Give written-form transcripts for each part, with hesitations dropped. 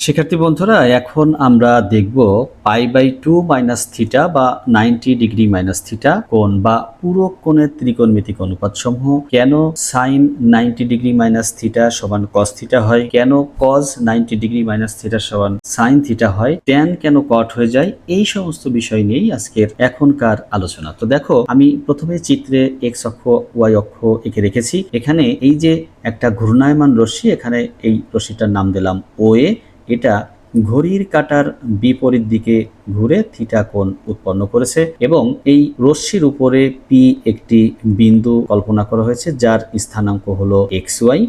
শিক্ষার্থী বন্ধুরা, এখন আমরা দেখব π/2 মাইনাস থিটা বা 90 ডিগ্রি মাইনাস থিটা কোণ বা পুরো কোণের ত্রিকোণমিতিক অনুপাতসমূহ, কেন সাইন 90 ডিগ্রি মাইনাস থিটা সমান কস থিটা হয়, কেন কজ 90 ডিগ্রি মাইনাস থিটা সমান সাইন থিটা হয়, ট্যান কেন কট হয়ে যায়, এই সমস্ত বিষয় নিয়েই আজকের এখনকার আলোচনা। তো দেখো, আমি প্রথমে চিত্রে এক্স অক্ষ ওয়াই অক্ষ এঁকে রেখেছি। এখানে এই যে একটা ঘূর্ণায়মান রশ্মি, এখানে এই রশ্মিটার নাম দিলাম ও এ। এটা ঘড়ির কাঁটার বিপরীত দিকে ঘুরে থিটা কোণ উৎপন্ন করেছে এবং এই রশ্মির উপরে পি একটি বিন্দু কল্পনা করা হয়েছে যার স্থানাঙ্ক হলো এক্স ওয়াই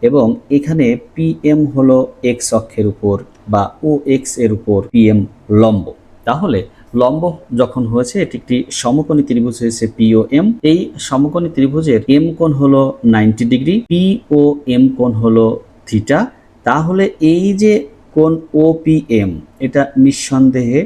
এবং এখানে পি এম হলো এক্স অক্ষের উপর বা ও এক্স এর উপর পি এম লম্ব। তাহলে লম্ব যখন হয়েছে, এটি একটি সমকোণী ত্রিভুজ হয়েছে পি ও এম। এই সমকোণী ত্রিভুজের এম কোণ হলো 90 ডিগ্রি, পি ও এম কোণ হলো থিটা। তাহলে এই যে কোণ ওপিএম, এটা নিঃসন্দেহে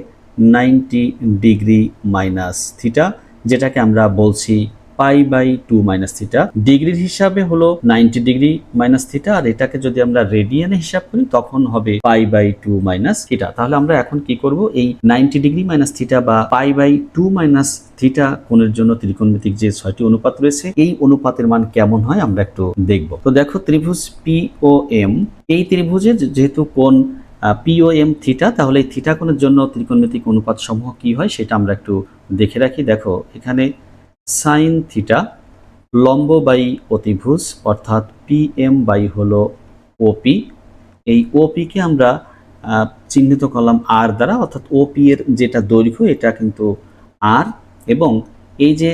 90 ডিগ্রি মাইনাস থিটা, যেটাকে আমরা বলছি π/2 মাইনাস থিটা। ডিগ্রির হিসাবে হলো 90 ডিগ্রি মাইনাস থিটা, আর এটাকে যদি আমরা রেডিয়ানে হিসাব করি তখন হবে π/2 মাইনাস থিটা। তাহলে আমরা এখন কি করব, এই 90 ডিগ্রি মাইনাস থিটা বা π/2 মাইনাস থিটা কোণের জন্য ত্রিকোণমিতিক যে 6টি অনুপাত রয়েছে, এই অনুপাতের মান কেমন হয় আমরা একটু দেখব। তো দেখো, ত্রিভুজ পি ও এম, এই ত্রিভুজের যেহেতু কোণ পি ও এম থিটা, তাহলে এই থিটা কোণের জন্য ত্রিকোণমিতিক অনুপাত সমূহ কি হয় সেটা আমরা একটু দেখে রাখি। দেখো, এখানে সাইন থিটা লম্ব বাই অতিভুজ অর্থাৎ পি এম বাই হলো ওপি। এই ওপিকে আমরা চিহ্নিত করলাম আর দ্বারা, অর্থাৎ ওপি এর যেটা দৈর্ঘ্য এটা কিন্তু আর, এবং এই যে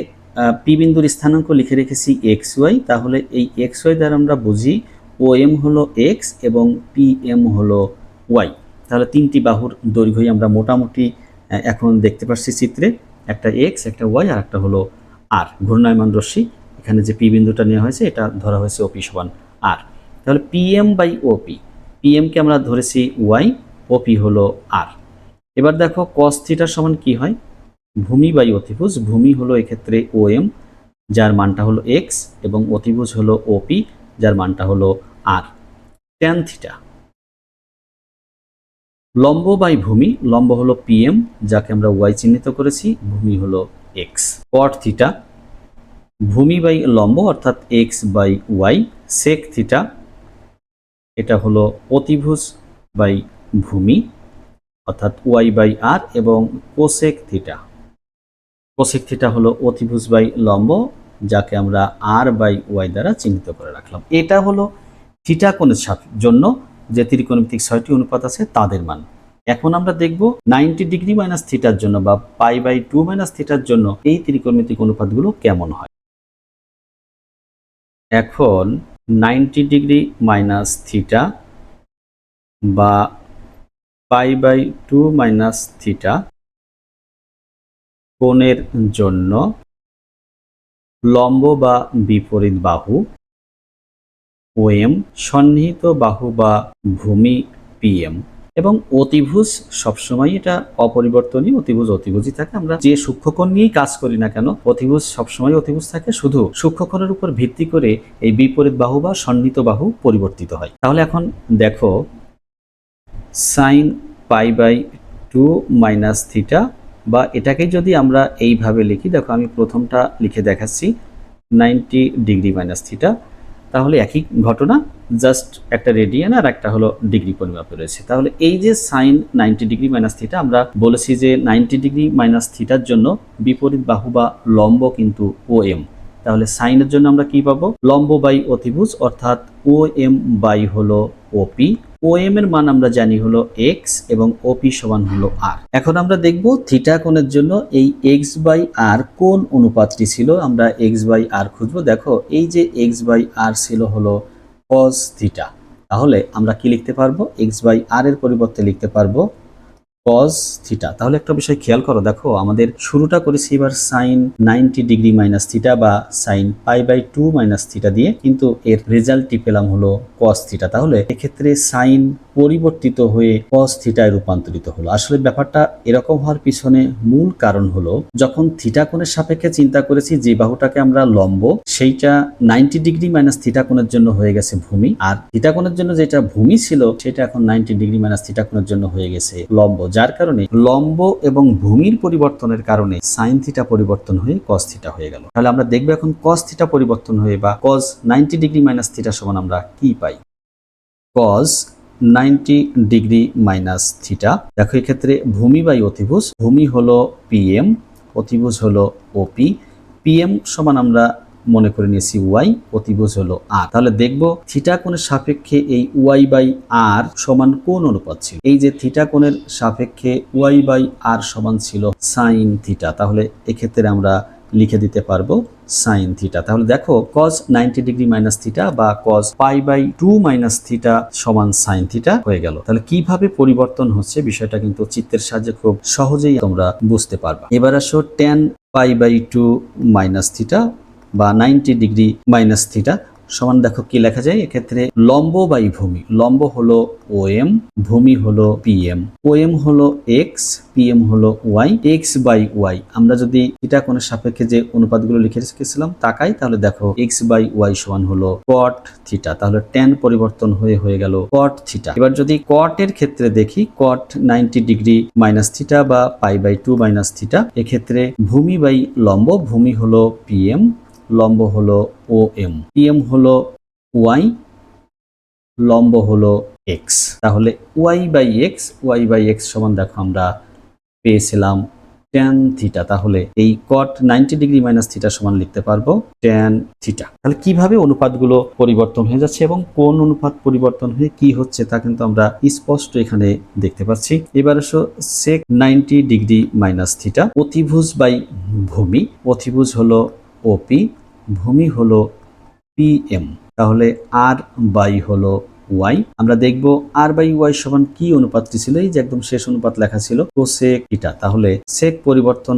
পি বিন্দুর স্থানাঙ্ক লিখে রেখেছি এক্স ওয়াই। তাহলে এই এক্স ওয়াই দ্বারা আমরা বুঝি ও এম হলো এক্স এবং পি এম হলো ওয়াই। তাহলে তিনটি বাহুর দৈর্ঘ্যই আমরা মোটামুটি এখন দেখতে পাচ্ছি চিত্রে, একটা এক্স, একটা ওয়াই, আর একটা হলো আর। ঘূর্ণায়মান রশ্মি, এখানে যে পি বিন্দুটা নেওয়া হয়েছে এটা ধরা হয়েছে ওপি সমান আর। তাহলে পি এম বাই ওপি, পি এমকে আমরা ধরেছি ওয়াই, ওপি হলো আর। এবার দেখো কস থিটার সমান কি হয়, ভূমি বাই অতিভুজ। ভূমি হলো এক্ষেত্রে ও এম, যার মানটা হলো এক্স, এবং অতিভুজ হলো ওপি, যার মানটা হলো আর। ট্যান থিটা, লম্ব বাই ভূমি, লম্ব হলো পি এম, যাকে আমরা ওয়াই চিহ্নিত করেছি, ভূমি হলো এক্স। কট থিটা, ভূমি বাই লম্ব অর্থাৎ x by y. Sec theta, এটা হলো অতিভুজ বাই ভূমি অর্থাৎ ওয়াই বাই আর। এবং কোসেক থিটা, কোসেক থিটা হলো অতিভুজ বাই লম্ব, যাকে আমরা আর বাই ওয়াই দ্বারা চিহ্নিত করে রাখলাম। এটা হলো থিটা কোণের জন্য যে ত্রিকোণমিতিক 6টি অনুপাত আছে তাদের মান। এখন আমরা দেখব 90 ডিগ্রি মাইনাস থিটার জন্য বা π/2 মাইনাস থিটার জন্য এই ত্রিকোণমিতিক অনুপাতগুলো কেমন হয়। এখন 90 ডিগ্রি মাইনাস থিটা বা π/2 মাইনাস থিটা কোণের জন্য লম্ব বা বিপরীত বাহু ওএম, সন্নিহিত বাহু বা ভূমি পিএম, এবং অতিভুজ সবসময় এটা অপরিবর্তনীয়, অতিভুজ অতিভুজই থাকে। আমরা যে সূক্ষ্মকোণ নিয়েই কাজ করি না কেন, অতিভুজ সবসময় অতিভুজ থাকে, শুধু সূক্ষ্মকোণের উপর ভিত্তি করে এই বিপরীত বাহু বা সন্নিহিত বাহু পরিবর্তিত হয়। তাহলে এখন দেখো, সাইন π/2 মাইনাস থিটা, বা এটাকে যদি আমরা এইভাবে লিখি, দেখো আমি প্রথমটা লিখে দেখাচ্ছি 90 ডিগ্রি মাইনাস থিটা। তাহলে একই ঘটনা, জাস্ট একটা রেডিয়ান আর একটা হলো ডিগ্রি পরিমাপে রয়েছে। তাহলে এই যে সাইন 90 ডিগ্রি মাইনাস থিটা, আমরা বলেছি যে 90 ডিগ্রি মাইনাস থিটার জন্য বিপরীত বাহু বা লম্ব কিন্তু ও এম। তাহলে সাইনের জন্য আমরা কি পাবো, লম্ব বাই অতিভুজ অর্থাৎ ও এম বাই হলো ওপি। ও এম এর মান আমরা জানি হলো এক্স এবং ওপি সমান হলো আর। এখন আমরা দেখব থিটা কোণের জন্য এই এক্স বাই আর কোন অনুপাতটি ছিল, আমরা এক্স বাই আর খুঁজবো। দেখো, এই যে এক্স বাই আর ছিল হলো কস থিটা। তাহলে আমরা কি লিখতে পারবো, এক্স বাই আর এর পরিবর্তে লিখতে পারবো কজ থিটা। তাহলে একটা বিষয় খেয়াল করো, দেখো আমাদের শুরুটা করেছি এবার সাইন 90 ডিগ্রি মাইনাস থিটা বা সাইন π/2 মাইনাস থিটা দিয়ে, কিন্তু এর রেজাল্টটি পেলাম হলো কজ থিটা। তাহলে এক্ষেত্রে সাইন পরিবর্তিত হয়ে কজ থিটায় রূপান্তরিত হলো। আসলে ব্যাপারটা এরকম হওয়ার পিছনে মূল কারণ হলো, যখন থিটা কোণের সাপেক্ষে চিন্তা করেছি যে বাহুটাকে আমরা লম্ব, সেইটা 90 ডিগ্রি মাইনাস থিটা কোণের জন্য হয়ে গেছে ভূমি, আর থিটা কোণের জন্য যেটা ভূমি ছিল সেটা এখন 90 ডিগ্রি মাইনাস থিটা কোণের জন্য হয়ে গেছে লম্ব, যার কারণে লম্ব এবং ভূমির পরিবর্তনের কারণে সাইন থিটা পরিবর্তন হয়ে কস থিটা হয়ে গেল। তাহলে আমরা দেখবো এখন কস থিটা পরিবর্তন হয়ে বা কস 90 ডিগ্রি মাইনাস থিটা সমান আমরা কি পাই। কস 90 ডিগ্রি মাইনাস থিটা, দেখো এক্ষেত্রে ভূমি বাই অতিভুজ, ভূমি হলো পিএম, অতিভুজ হলো ওপি। পিএম সমান আমরা মনে করে নিয়েছি ওয়াই, অতিভুজ হলো আর। তাহলে দেখবো থিটা কোণের সাপেক্ষে এই ওয়াই বাই আর সমান কোন অনুপাত ছিল। এই যে থিটা কোণের সাপেক্ষে ওয়াই বাই আর সমান ছিল সাইন থিটা, তাহলে এক্ষেত্রে আমরা লিখে দিতে পারবো সাইন থিটা। তাহলে দেখো কজ 90 ডিগ্রি মাইনাস থিটা বা কজ π/2 মাইনাস থিটা সমান সাইন থিটা হয়ে গেল। তাহলে কিভাবে পরিবর্তন হচ্ছে বিষয়টা কিন্তু চিত্রের সাহায্যে খুব সহজেই তোমরা বুঝতে পারবা। এবার আসো tan π/2 মাইনাস থিটা বা 90 ডিগ্রি মাইনাস থিটা সমান, দেখো কি লেখা যায় এক্ষেত্রে লম্ব বাই ভূমি। লম্ব হলো ওএম, ভূমি হলো পিএম। ওএম হলো এক্স, পিএম হলো ওয়াই, এক্স বাই ওয়াই। আমরা যদি থিটা কোণের সাপেক্ষে যে অনুপাতগুলো লিখে রেখেছিলাম তাকাই, তাহলে দেখো এক্স বাই ওয়াই সমান হলো কট থিটা। তাহলে ট্যান পরিবর্তন হয়ে গেল কট থিটা। এবার যদি কট এর ক্ষেত্রে দেখি, কট 90 ডিগ্রি মাইনাস থিটা বা π/2 মাইনাস থিটা, এক্ষেত্রে ভূমি বাই লম্ব, ভূমি হলো পিএম, লম্ব হলো ও এম, পিএম হলো ওয়াই, লম্ব হলো এক্স। তাহলে ওয়াই বাই এক্স সমান দেখো আমরা পেয়েছিলাম ট্যান থিটা। তাহলে এই কট 90 ডিগ্রি মাইনাস থিটা সমান লিখতে পারবো ট্যান থিটা। তাহলে কিভাবে অনুপাতগুলো পরিবর্তন হয়ে যাচ্ছে এবং কোন অনুপাত পরিবর্তন হয়ে কি হচ্ছে তা কিন্তু আমরা স্পষ্ট এখানে দেখতে পাচ্ছি। এবার আসো সেক 90 ডিগ্রি মাইনাস থিটা, অতিভুজ বাই ভূমি, অতিভুজ হলো ওপি, ভূমি হলো পিএম। তাহলে আর বাই হলো ওয়াই। আমরা দেখব আর বাই ওয়াই সমান কি অনুপাতটি ছিল, এই যে একদম শেষ অনুপাত লেখা ছিল কোসেক থিটা। তাহলে সেক পরিবর্তন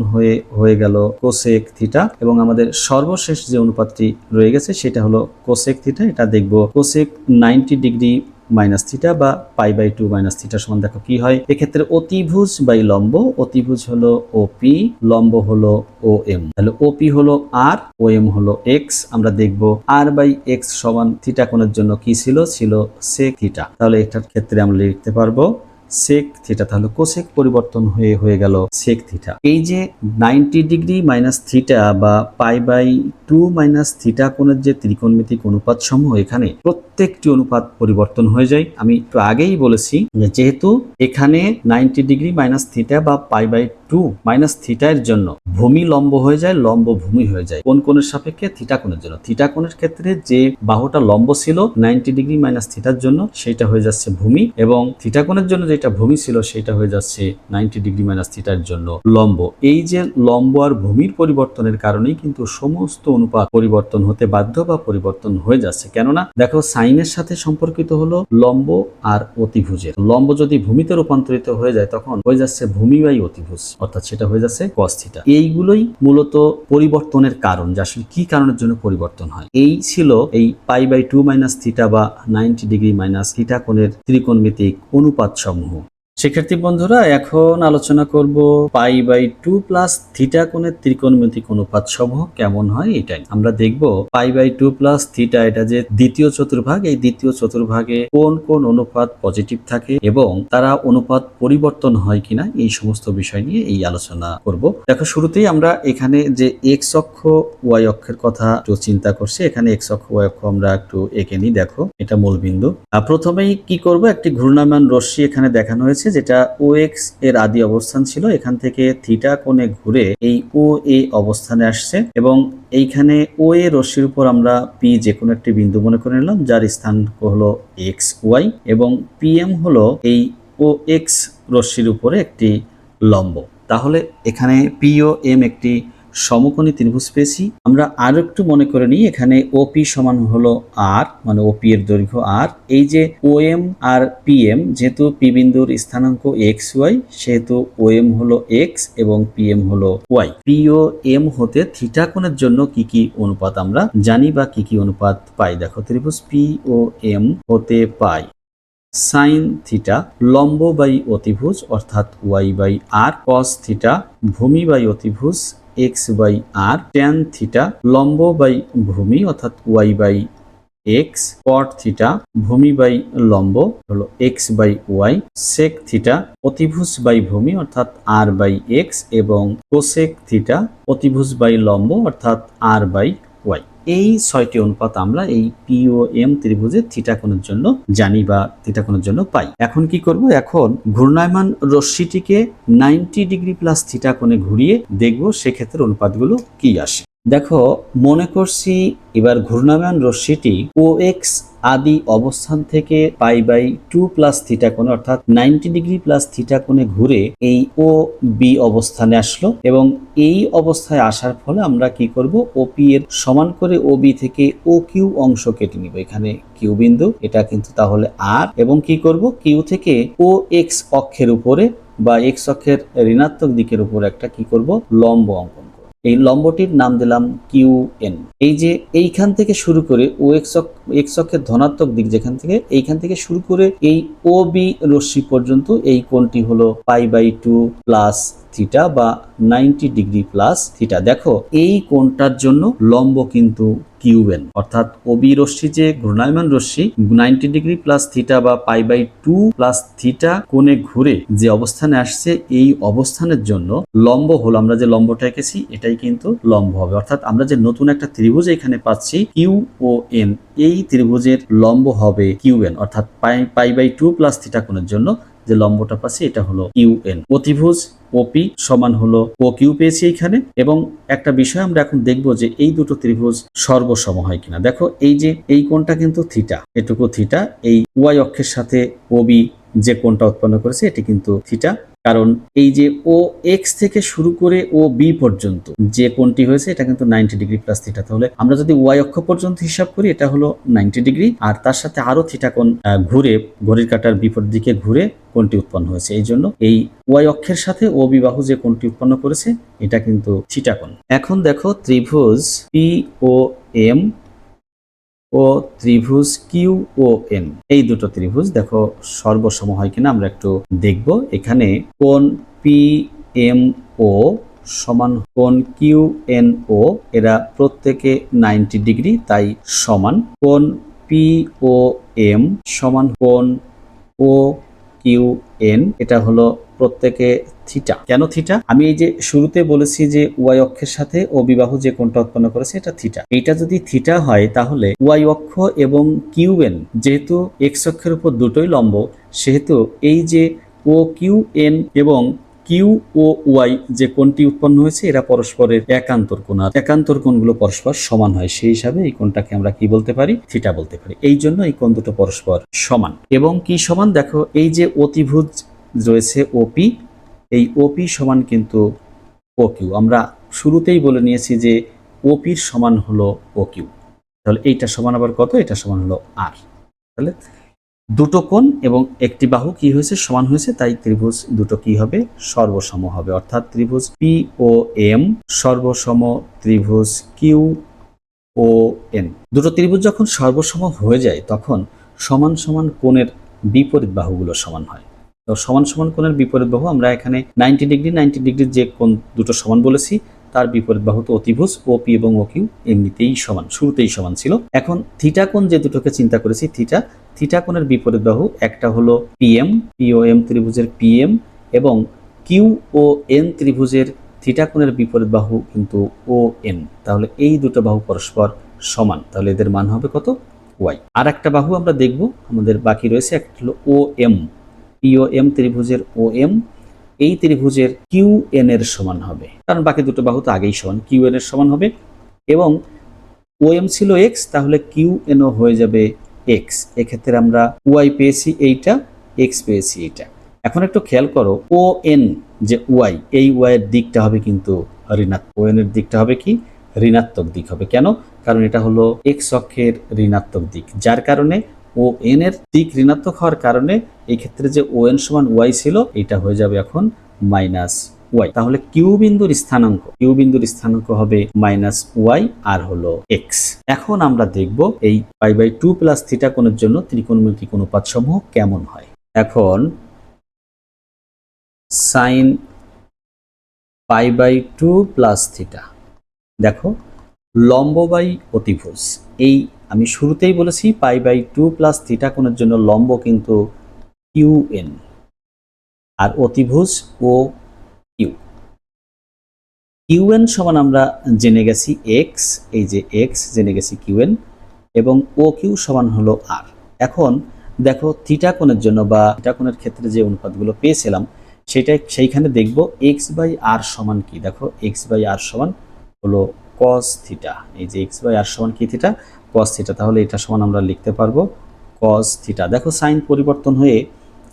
হয়ে গেল কোসেক থিটা, এবং আমাদের সর্বশেষ যে অনুপাতটি রয়ে গেছে সেটা হলো কোসেক থিটা। এটা দেখব কোসেক 90 ডিগ্রি মাইনাস থিটা বা π/2 মাইনাস থিটা সমান দেখো কি হয়। এক্ষেত্রে অতিভুজ বাই লম্ব, অতিভুজ হলো ওপি, লম্ব হলো ও এম। তাহলে ওপি হলো আর, ও এম হলো এক্স। আমরা দেখব আর বাই এক্স সমান থিটা কোণের জন্য কি ছিল সেক থিটা। তাহলে এটার ক্ষেত্রে আমরা লিখতে পারবো সেক থিটা। তাহলে কোসেক পরিবর্তন হয়ে গেল সেক থিটা। এই যে 90 ডিগ্রি মাইনাস থিটা বা π/2 মাইনাস থিটা কোণের যে ত্রিকোণমিতিক অনুপাত সমূহ, এখানে প্রত্যেকটি অনুপাত পরিবর্তন হয়ে যায়। আমি একটু আগেই বলেছি যে যেহেতু এখানে 90 ডিগ্রি মাইনাস থিটা বা π/2 মাইনাস থিটা এর জন্য ভূমি লম্ব হয়ে যায়, লম্ব ভূমি হয়ে যায় কোন কোণের সাপেক্ষে, থিটা কোণের জন্য। থিটা কোণের ক্ষেত্রে যে বাহুটা লম্ব ছিল 90 ডিগ্রি মাইনাস থিটার জন্য সেটা হয়ে যাচ্ছে ভূমি, এবং থিটা কোণের জন্য যেটা ভূমি ছিল সেটা হয়ে যাচ্ছে 90 ডিগ্রি মাইনাস থিটার জন্য লম্ব। এই যে লম্ব আর ভূমির পরিবর্তনের কারণেই কিন্তু সমস্ত অনুপাত পরিবর্তন হতে বাধ্য বা পরিবর্তন হয়ে যাচ্ছে। কেননা দেখো সাইনের সাথে সম্পর্কিত হলো লম্ব আর অতিভুজের। লম্ব যদি ভূমিতে রূপান্তরিত হয়ে যায় তখন হয়ে যাচ্ছে ভূমি বাই অতিভুজ, অর্থাৎ সেটা হয়ে যাচ্ছে কস থিটা। এইগুলোই মূলত পরিবর্তনের কারণ, যে আসলে কি কারণের জন্য পরিবর্তন হয়। এই ছিল এই π/2 মাইনাস থিটা বা 90 ডিগ্রি মাইনাস থিটা কোণের ত্রিকোণমিতিক অনুপাত সমূহ। শিক্ষার্থী বন্ধুরা, এখন আলোচনা করব π/2 প্লাস থিটা কোণের ত্রিকোণমিতিক অনুপাত সমূহ কেমন হয় এটাই। আমরা দেখব π/2 প্লাস থিটা, এটা যে দ্বিতীয় চতুর্ভাগ, এই দ্বিতীয় চতুর্ভাগে কোন কোন অনুপাত পজিটিভ থাকে এবং তারা অনুপাত পরিবর্তন হয় কিনা, এই সমস্ত বিষয় নিয়ে এই আলোচনা করব। দেখো শুরুতেই আমরা এখানে যে এক্স অক্ষ ওয়াই অক্ষের কথা একটু চিন্তা করছি। এখানে এক্স অক্ষ ওয়াই অক্ষ আমরা একটু এঁকে নিই। দেখো এটা মূলবিন্দু। প্রথমেই কি করব, একটি ঘূর্ণায়মান রশ্মি এখানে দেখানো হয়েছে যেটা ও এক্স এর আদি অবস্থান ছিল, এখান থেকে থিটা কোণে ঘুরে এই ও এ অবস্থানে আসছে, এবং এইখানে ও এ রশ্মির উপর আমরা পি যে কোনো একটি বিন্দু মনে করে নিলাম যার স্থান হলো এক্স ওয়াই, এবং পিএম হলো এই ও এক্স রশ্মির উপরে একটি লম্ব। তাহলে এখানে পি ও এম একটি সমকোণী ত্রিভুজ পেয়েছি। আমরা আরো একটু মনে করে নিই, এখানে ওপি সমান হলো আর, মানে ওপি এর দৈর্ঘ্য আর। এই যে ওএম আর পিএম, যেহেতু পি বিন্দুর স্থানাঙ্ক এক্স ওয়াই, সেহেতু ওএম হলো এক্স এবং পিএম হলো ওয়াই। পি ও এম হতে থিটা কোণের জন্য কি কি অনুপাত আমরা জানি বা কি কি অনুপাত পাই? দেখো, ত্রিভুজ পি ও এম হতে পাই সাইন থিটা লম্ব বাই অতিভুজ অর্থাৎ y by r, cos theta ভূমি বাই অতিভুজ x by r, tan theta লম্ব বাই ভূমি অর্থাৎ y by x, cot theta ভূমি বাই লম্ব হলো x by y, sec theta অতিভুজ বাই ভূমি অর্থাৎ আর বাই এক্স, এবং কোসেক থিটা অতিভুজ বাই লম্ব অর্থাৎ আর বাই ওয়াই। এই 6টি অনুপাত আমরা এই পি ও এম ত্রিভুজের থিটা কোণের জন্য জানি বা থিটা কোণের জন্য পাই। এখন কি করব? এখন ঘূর্ণায়মান রশ্মিটিকে 90 ডিগ্রি প্লাস থিটা কোণে ঘুরিয়ে দেখব সেক্ষেত্রে অনুপাতগুলো কি আসে। দেখো, মনে করছি এবার ঘূর্ণায়মান রশ্মিটি ও এক্স আদি অবস্থান থেকে পাই বাই 2 প্লাস থিটা কোণে অর্থাৎ 90 ডিগ্রি প্লাস থিটা কোণে ঘুরে এই ও বি অবস্থানে আসলো, এবং এই অবস্থায় আসার ফলে আমরা কি করব? ওপি এর সমান করে ও বি থেকে ও কিউ অংশ কেটে নিব। এখানে কিউ বিন্দু, এটা কিন্তু তাহলে আর, এবং কি করব? কিউ থেকে ও এক্স অক্ষের উপরে বা এক্স অক্ষের ঋণাত্মক দিকের উপরে একটা কি করব? লম্ব অঙ্কন। এই লম্বটির নাম দিলাম কিউ এন। এই যে এইখান থেকে শুরু করে ও এক্স অক্ষের ধনাত্মক দিক, যেখান থেকে এইখান থেকে শুরু করে এই ও বি রশ্মি পর্যন্ত এই কোণটি হলো পাই বাই 2 প্লাস থিটা বা 90 ডিগ্রি প্লাস থিটা। দেখো, এই কোণটার জন্য লম্ব কিন্তু কিউএন, অর্থাৎ ওবি রশ্মি যে ঘূর্ণায়মান রশ্মি 90 ডিগ্রি প্লাস থিটা বা পাই বাই 2 প্লাস থিটা কোণে ঘুরে যে অবস্থানে আসছে, এই অবস্থানের জন্য লম্ব হলো, আমরা যে লম্বটা এঁকেছি এটাই কিন্তু লম্ব হবে। অর্থাৎ আমরা যে নতুন একটা ত্রিভুজ এখানে পাচ্ছি কিউ ও এন, এই ত্রিভুজের লম্ব হবে কিউএন, অর্থাৎ পাই বাই 2 প্লাস থিটা কোণের জন্য যে লম্বটা পাচ্ছি এটা হলো ইউএন। অতিভুজ ওপি সমান হলো ও কিউ পেয়েছি এইখানে। এবং একটা বিষয় আমরা এখন দেখব যে এই দুটো ত্রিভুজ সর্বসম হয় কিনা। দেখো, এই যে এই কোণটা কিন্তু থিটা, এটুকু থিটা, এই ওয়াই অক্ষের সাথে ওবি যে কোণটা উৎপন্ন করেছে এটি কিন্তু থিটা, কারণ এই যে ও এক্স থেকে শুরু করে ও বি পর্যন্ত যে কোণটি হয়েছে এটা কিন্তু 90 ডিগ্রি প্লাস থিটা। তাহলে আমরা যদি ওয়াই অক্ষ পর্যন্ত হিসাব করি এটা হলো 90 ডিগ্রি, আর তার সাথে আরো থিটা কোণ ঘুরে ঘড়ির কাঁটার বিপরীত দিকে ঘুরে কোণটি উৎপন্ন হয়েছে। এই জন্য এই ওয়াই অক্ষের সাথে ও বি বাহু যে কোণটি উৎপন্ন করেছে এটা কিন্তু থিটা কোণ। এখন দেখো, ত্রিভুজ পি ও এম ও ত্রিভুজ কিউ ও এন, এই দুটো ত্রিভুজ দেখো সর্বসম হয় কিনা আমরা একটু দেখব। এখানে কোণ পি এম ও সমান কোণ কিউ এন ও, এরা প্রত্যেকে 90 ডিগ্রি তাই সমান। কোণ পি ও এম সমান কোণ ও কিউ এন, এটা হলো প্রত্যেকে থিটা। কেন থিটা? আমি এই যে শুরুতে বলেছি যে ওয়াই অক্ষের সাথে ও বিবাহু যে কোণটা উৎপন্ন করেছে এটা থিটা। এটা যদি থিটা হয় তাহলে ওয়াই অক্ষ এবং কিউ এন, যেহেতু এক্স অক্ষের উপর দুটোই লম্ব, সেহেতু এই যে ও কিউ এন এবং কিউ ও ওয়াই যে কোণটি উৎপন্ন হয়েছে এরা পরস্পরের একান্তর কোণ, আর একান্তর কোণগুলো পরস্পর সমান হয়, সেই হিসাবে এই কোণটাকে আমরা কি বলতে পারি? থিটা বলতে পারি। এই জন্য এই কোণ দুটো পরস্পর সমান। এবং কি সমান? দেখো, এই যে অতিভুজ রয়েছে ওপি, এই ওপি সমান কিন্তু ও কিউ। আমরা শুরুতেই বলে নিয়েছি যে ওপির সমান হলো ও কিউ, তাহলে এইটা সমান আবার কত? এটা সমান হলো আর। তাহলে দুটো কোণ এবং একটি বাহু কি হয়েছে? সমান হয়েছে, তাই ত্রিভুজ দুটো কি হবে? সর্বসম হবে। অর্থাৎ ত্রিভুজ পি ও এম সর্বসম ত্রিভুজ কিউ ও এন। দুটো ত্রিভুজ যখন সর্বসম হয়ে যায় তখন সমান সমান কোণের বিপরীত বাহুগুলো সমান হয়। তো সমান সমান কোণের বিপরীত বাহু আমরা এখানে 90 ডিগ্রির যে কোণ দুটো সমান বলেছি তার বিপরীত বাহু তো অতিভুজ ওপি এবং ও কিউ এমনিতেই সমান, শুরুতেই সমান ছিল। এখন থিটা কোণ যে দুটোকে চিন্তা করেছি, থিটা কোণের বিপরীত বাহু একটা হলো পিএম, পি ও এম ত্রিভুজের পিএম, এবং কিউ ও এন ত্রিভুজের থিটা কোণের বিপরীত বাহু কিন্তু ও এন। তাহলে এই দুটো বাহু পরস্পর সমান, তাহলে এদের মান হবে কত? ওয়াই। আর একটা বাহু আমরা দেখব, আমাদের বাকি রয়েছে, একটা হলো ও এম, পি ও এম ত্রিভুজের ও এম, এই ত্রিভুজের কিউ এন এর সমান হবে, কারণ বাকি দুটো বাহু তো আগেই সমান, কিউ এন এর সমান হবে। এবং ও এম ছিল এক্স, তাহলে কিউ এন ও হয়ে যাবে এক্স। এক্ষেত্রে আমরা ওয়াই পেয়েছি এইটা, এক্স পেয়েছি এইটা। এখন একটু খেয়াল করো, ও এন যে ওয়াই, এই ওয়াইয়ের দিকটা হবে কিন্তু ঋণাত্মক, ওএন এর দিকটা হবে কি ঋণাত্মক দিক হবে। কেন? কারণ এটা হলো এক্স অক্ষের ঋণাত্মক দিক, যার কারণে ও এন এর দিক ঋণাত্মক হওয়ার কারণে এই ক্ষেত্রে যে ও এন সমান ওয়াই ছিল এটা হয়ে যাবে এখন মাইনাস ওয়াই। তাহলে কিউ বিন্দুর স্থানাঙ্ক হবে মাইনাস ওয়াই আর হলো এক্স। এখন আমরা দেখব এই পাই বাই 2 প্লাস থিটা কোণের জন্য ত্রিকোণমিতিক অনুপাত সমূহ কেমন হয়। এখন sine pi by 2 plus theta, দেখো লম্ব বাই অতিভুজ, এই আমি শুরুতেই বলেছি পাই বাই 2 প্লাস থিটা কোণের জন্য লম্ব কিন্তু কিউ এন আর অতিভুজ ও কিউ। কিউএন সমান আমরা জেনে গেছি এক্স, এই যে এক্স জেনে গেছি কিউএন, এবং ও কিউ সমান হলো আর। এখন দেখো থিটা কোণের জন্য বা থিটা কোণের ক্ষেত্রে যে অনুপাতগুলো পেয়েছিলাম সেইখানে দেখব এক্স বাই আর সমান কি। দেখো এক্স বাই আর সমান হলো কস থিটা, এই যে এক্স বাই আর সমান কি থিটা, কস থিটা। তাহলে এটা সমান আমরা লিখতে পারবো কস থিটা। দেখো সাইন পরিবর্তন হয়ে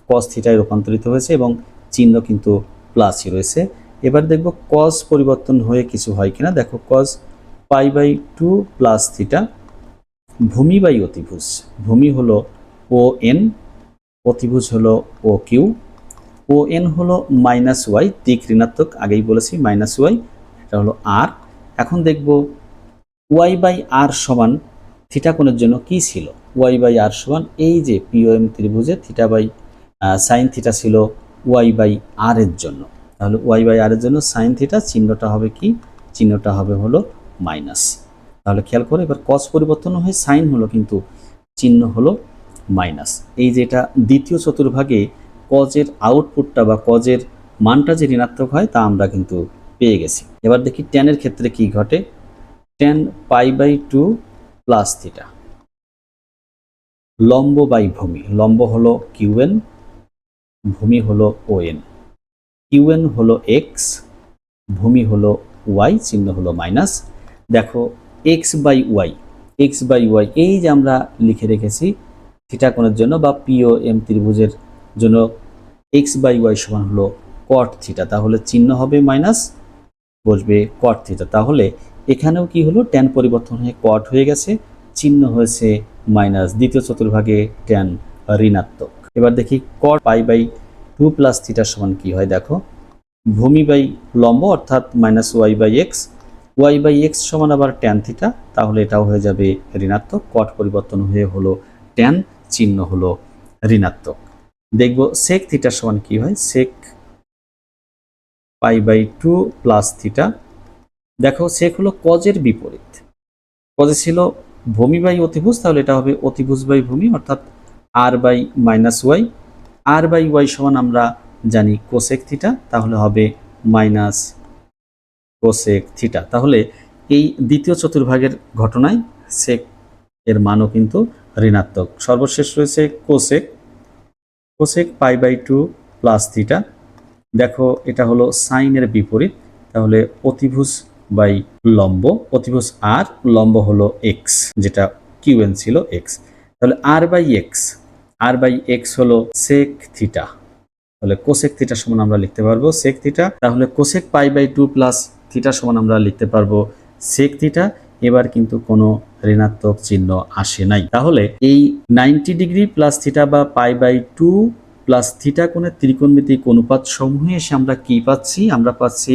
কস থিটায় রূপান্তরিত হয়েছে এবং চিহ্ন কিন্তু প্লাসই রয়েছে। এবার দেখব কস পরিবর্তন হয়ে কিছু হয় কিনা। দেখো কস পাই বাই 2 প্লাস থিটা, ভূমি বাই অতিভুজ, ভূমি হলো ও এন, অতিভুজ হলো ও কিউ, ও এন হলো মাইনাস ওয়াই, দিক ঋণাত্মক আগেই বলেছি মাইনাস ওয়াই, এটা হলো আর। এখন দেখব ওয়াই বাই আর সমান থিটা কোণের জন্য কি ছিল। ওয়াই বাই আর সমান এই যে পিওএম ত্রিভুজে থিটা বাই সাইন থিটা ছিল ওয়াই বাই আর এর জন্য। তাহলে ওয়াই বাই আর এর জন্য সাইন থিটা চিহ্নটা হবে কি, চিহ্নটা হবে হলো মাইনাস। তাহলে খেয়াল করে এবার কস পরিবর্তন হয়ে সাইন হলো কিন্তু চিহ্ন হলো মাইনাস। এই যে এটা দ্বিতীয় চতুর্ভাগে কজের আউটপুটটা বা কজের মানটা যে ঋণাত্মক হয় তা আমরা কিন্তু পেয়ে গেছি। এবার দেখি ট্যানের ক্ষেত্রে কি ঘটে। Tan pi by 2 plus theta, লম্ব বাই ভূমি, লম্ব হলো কিউএন, ভূমি হলো ওএন, কিউএন হলো এক্স, ভূমি হলো ওয়াই, চিহ্ন হলো মাইনাস। দেখো x by y, x by y এই যে আমরা লিখে রেখেছি থিটা কোণের জন্য বা পিও এম ত্রিভুজের জন্য এক্স বাই ওয়াই সমান হলো কট থিটা, তাহলে চিহ্ন হবে মাইনাস, বসবে কট থিটা। তাহলে এখানেও কি হলো ট্যান পরিবর্তন হয়ে কট হয়ে গেছে, চিহ্ন হয়েছে মাইনাস, দ্বিতীয় চতুর্ভাগে ট্যান ঋণাত্মক। এবার দেখি কট পাই বাই 2 প্লাস থিটার সমান কি হয়। দেখো ভূমি বাই লম্ব অর্থাৎ minus y by x, y by x সমান আবার ট্যান থিটা, তাহলে এটাও হয়ে যাবে ঋণাত্মক, কট পরিবর্তন হয়ে হলো ট্যান, চিহ্ন হলো ঋণাত্মক। দেখব সেক থিটার সমান কি হয়। সেক পাই বাই 2 প্লাস থিটা, দেখো সেক হলো কজের বিপরীত, কজে ছিল ভূমি বাই অতিভুজ, তাহলে এটা হবে অতিভুজ বাই ভূমি অর্থাৎ r by minus y, r by y সমান আমরা জানি কোসেক থিটা, তাহলে হবে মাইনাস কোসেক থিটা। তাহলে এই দ্বিতীয় চতুর্ভাগের ঘটনায় সেক এর মানও কিন্তু ঋণাত্মক। সর্বশেষ রয়েছে cosec, cosec pi by 2 plus theta, দেখো এটা হলো সাইনের বিপরীত, তাহলে অতিভুজ বাই লম্ব, অতিভুজ আর, লম্ব হলো এক্স যেটা কিউএন ছিল এক্স, তাহলে r by x, r by x হলো সেক থিটা, তাহলে কোসেক থিটা সমান আমরা লিখতে পারবো সেক থিটা। তাহলে cosec pi by 2 plus theta সমান আমরা লিখতে পারবো সেক থিটা। এবার কিন্তু কোনো ঋণাত্মক চিহ্ন আসে নাই। তাহলে এই 90 ডিগ্রি প্লাস থিটা বা পাই বাই 2 প্লাস থিটা কোণের ত্রিকোণমিতিক অনুপাত সমূহে এসে আমরা কি পাচ্ছি, আমরা পাচ্ছি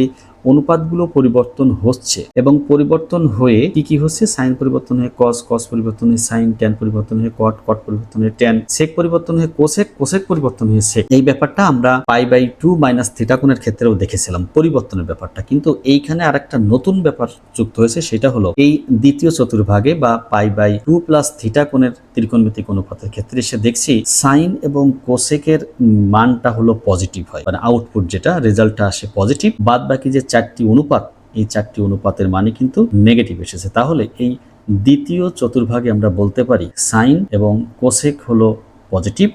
অনুপাতগুলো পরিবর্তন হচ্ছে এবং পরিবর্তন হয়ে কি হচ্ছে, সাইন পরিবর্তন হয়ে কস, কস পরিবর্তন হয়ে সাইন, ট্যান পরিবর্তন হয়ে কট, কট পরিবর্তন হয়ে ট্যান, সেক পরিবর্তন হয়ে কোসেক, কোসেক পরিবর্তন হয়ে সেক। এই ব্যাপারটা আমরা পাই বাই 2 মাইনাস থিটা কোণের ক্ষেত্রেও দেখেছিলাম পরিবর্তনের ব্যাপারটা, কিন্তু এইখানে আরেকটা নতুন ব্যাপার যুক্ত হয়েছে, সেটা হলো এই দ্বিতীয় চতুর্ভাগে বা পাই বাই 2 প্লাস থিটা কোণের ত্রিকোণমিতিক অনুপাতের ক্ষেত্রে এসে দেখছি সাইন এবং কোসেকের মানটা হলো পজিটিভ হয়, মানে আউটপুট যেটা রেজাল্টটা আসে পজিটিভ, বাদ বাকি যে চারটি অনুপাত এই চারটি অনুপাতের মানে কিন্তু নেগেটিভ এসেছে। তাহলে এই দ্বিতীয় চতুর্ভাগে আমরা বলতে পারি সাইন এবং কোসেক হলো পজিটিভ,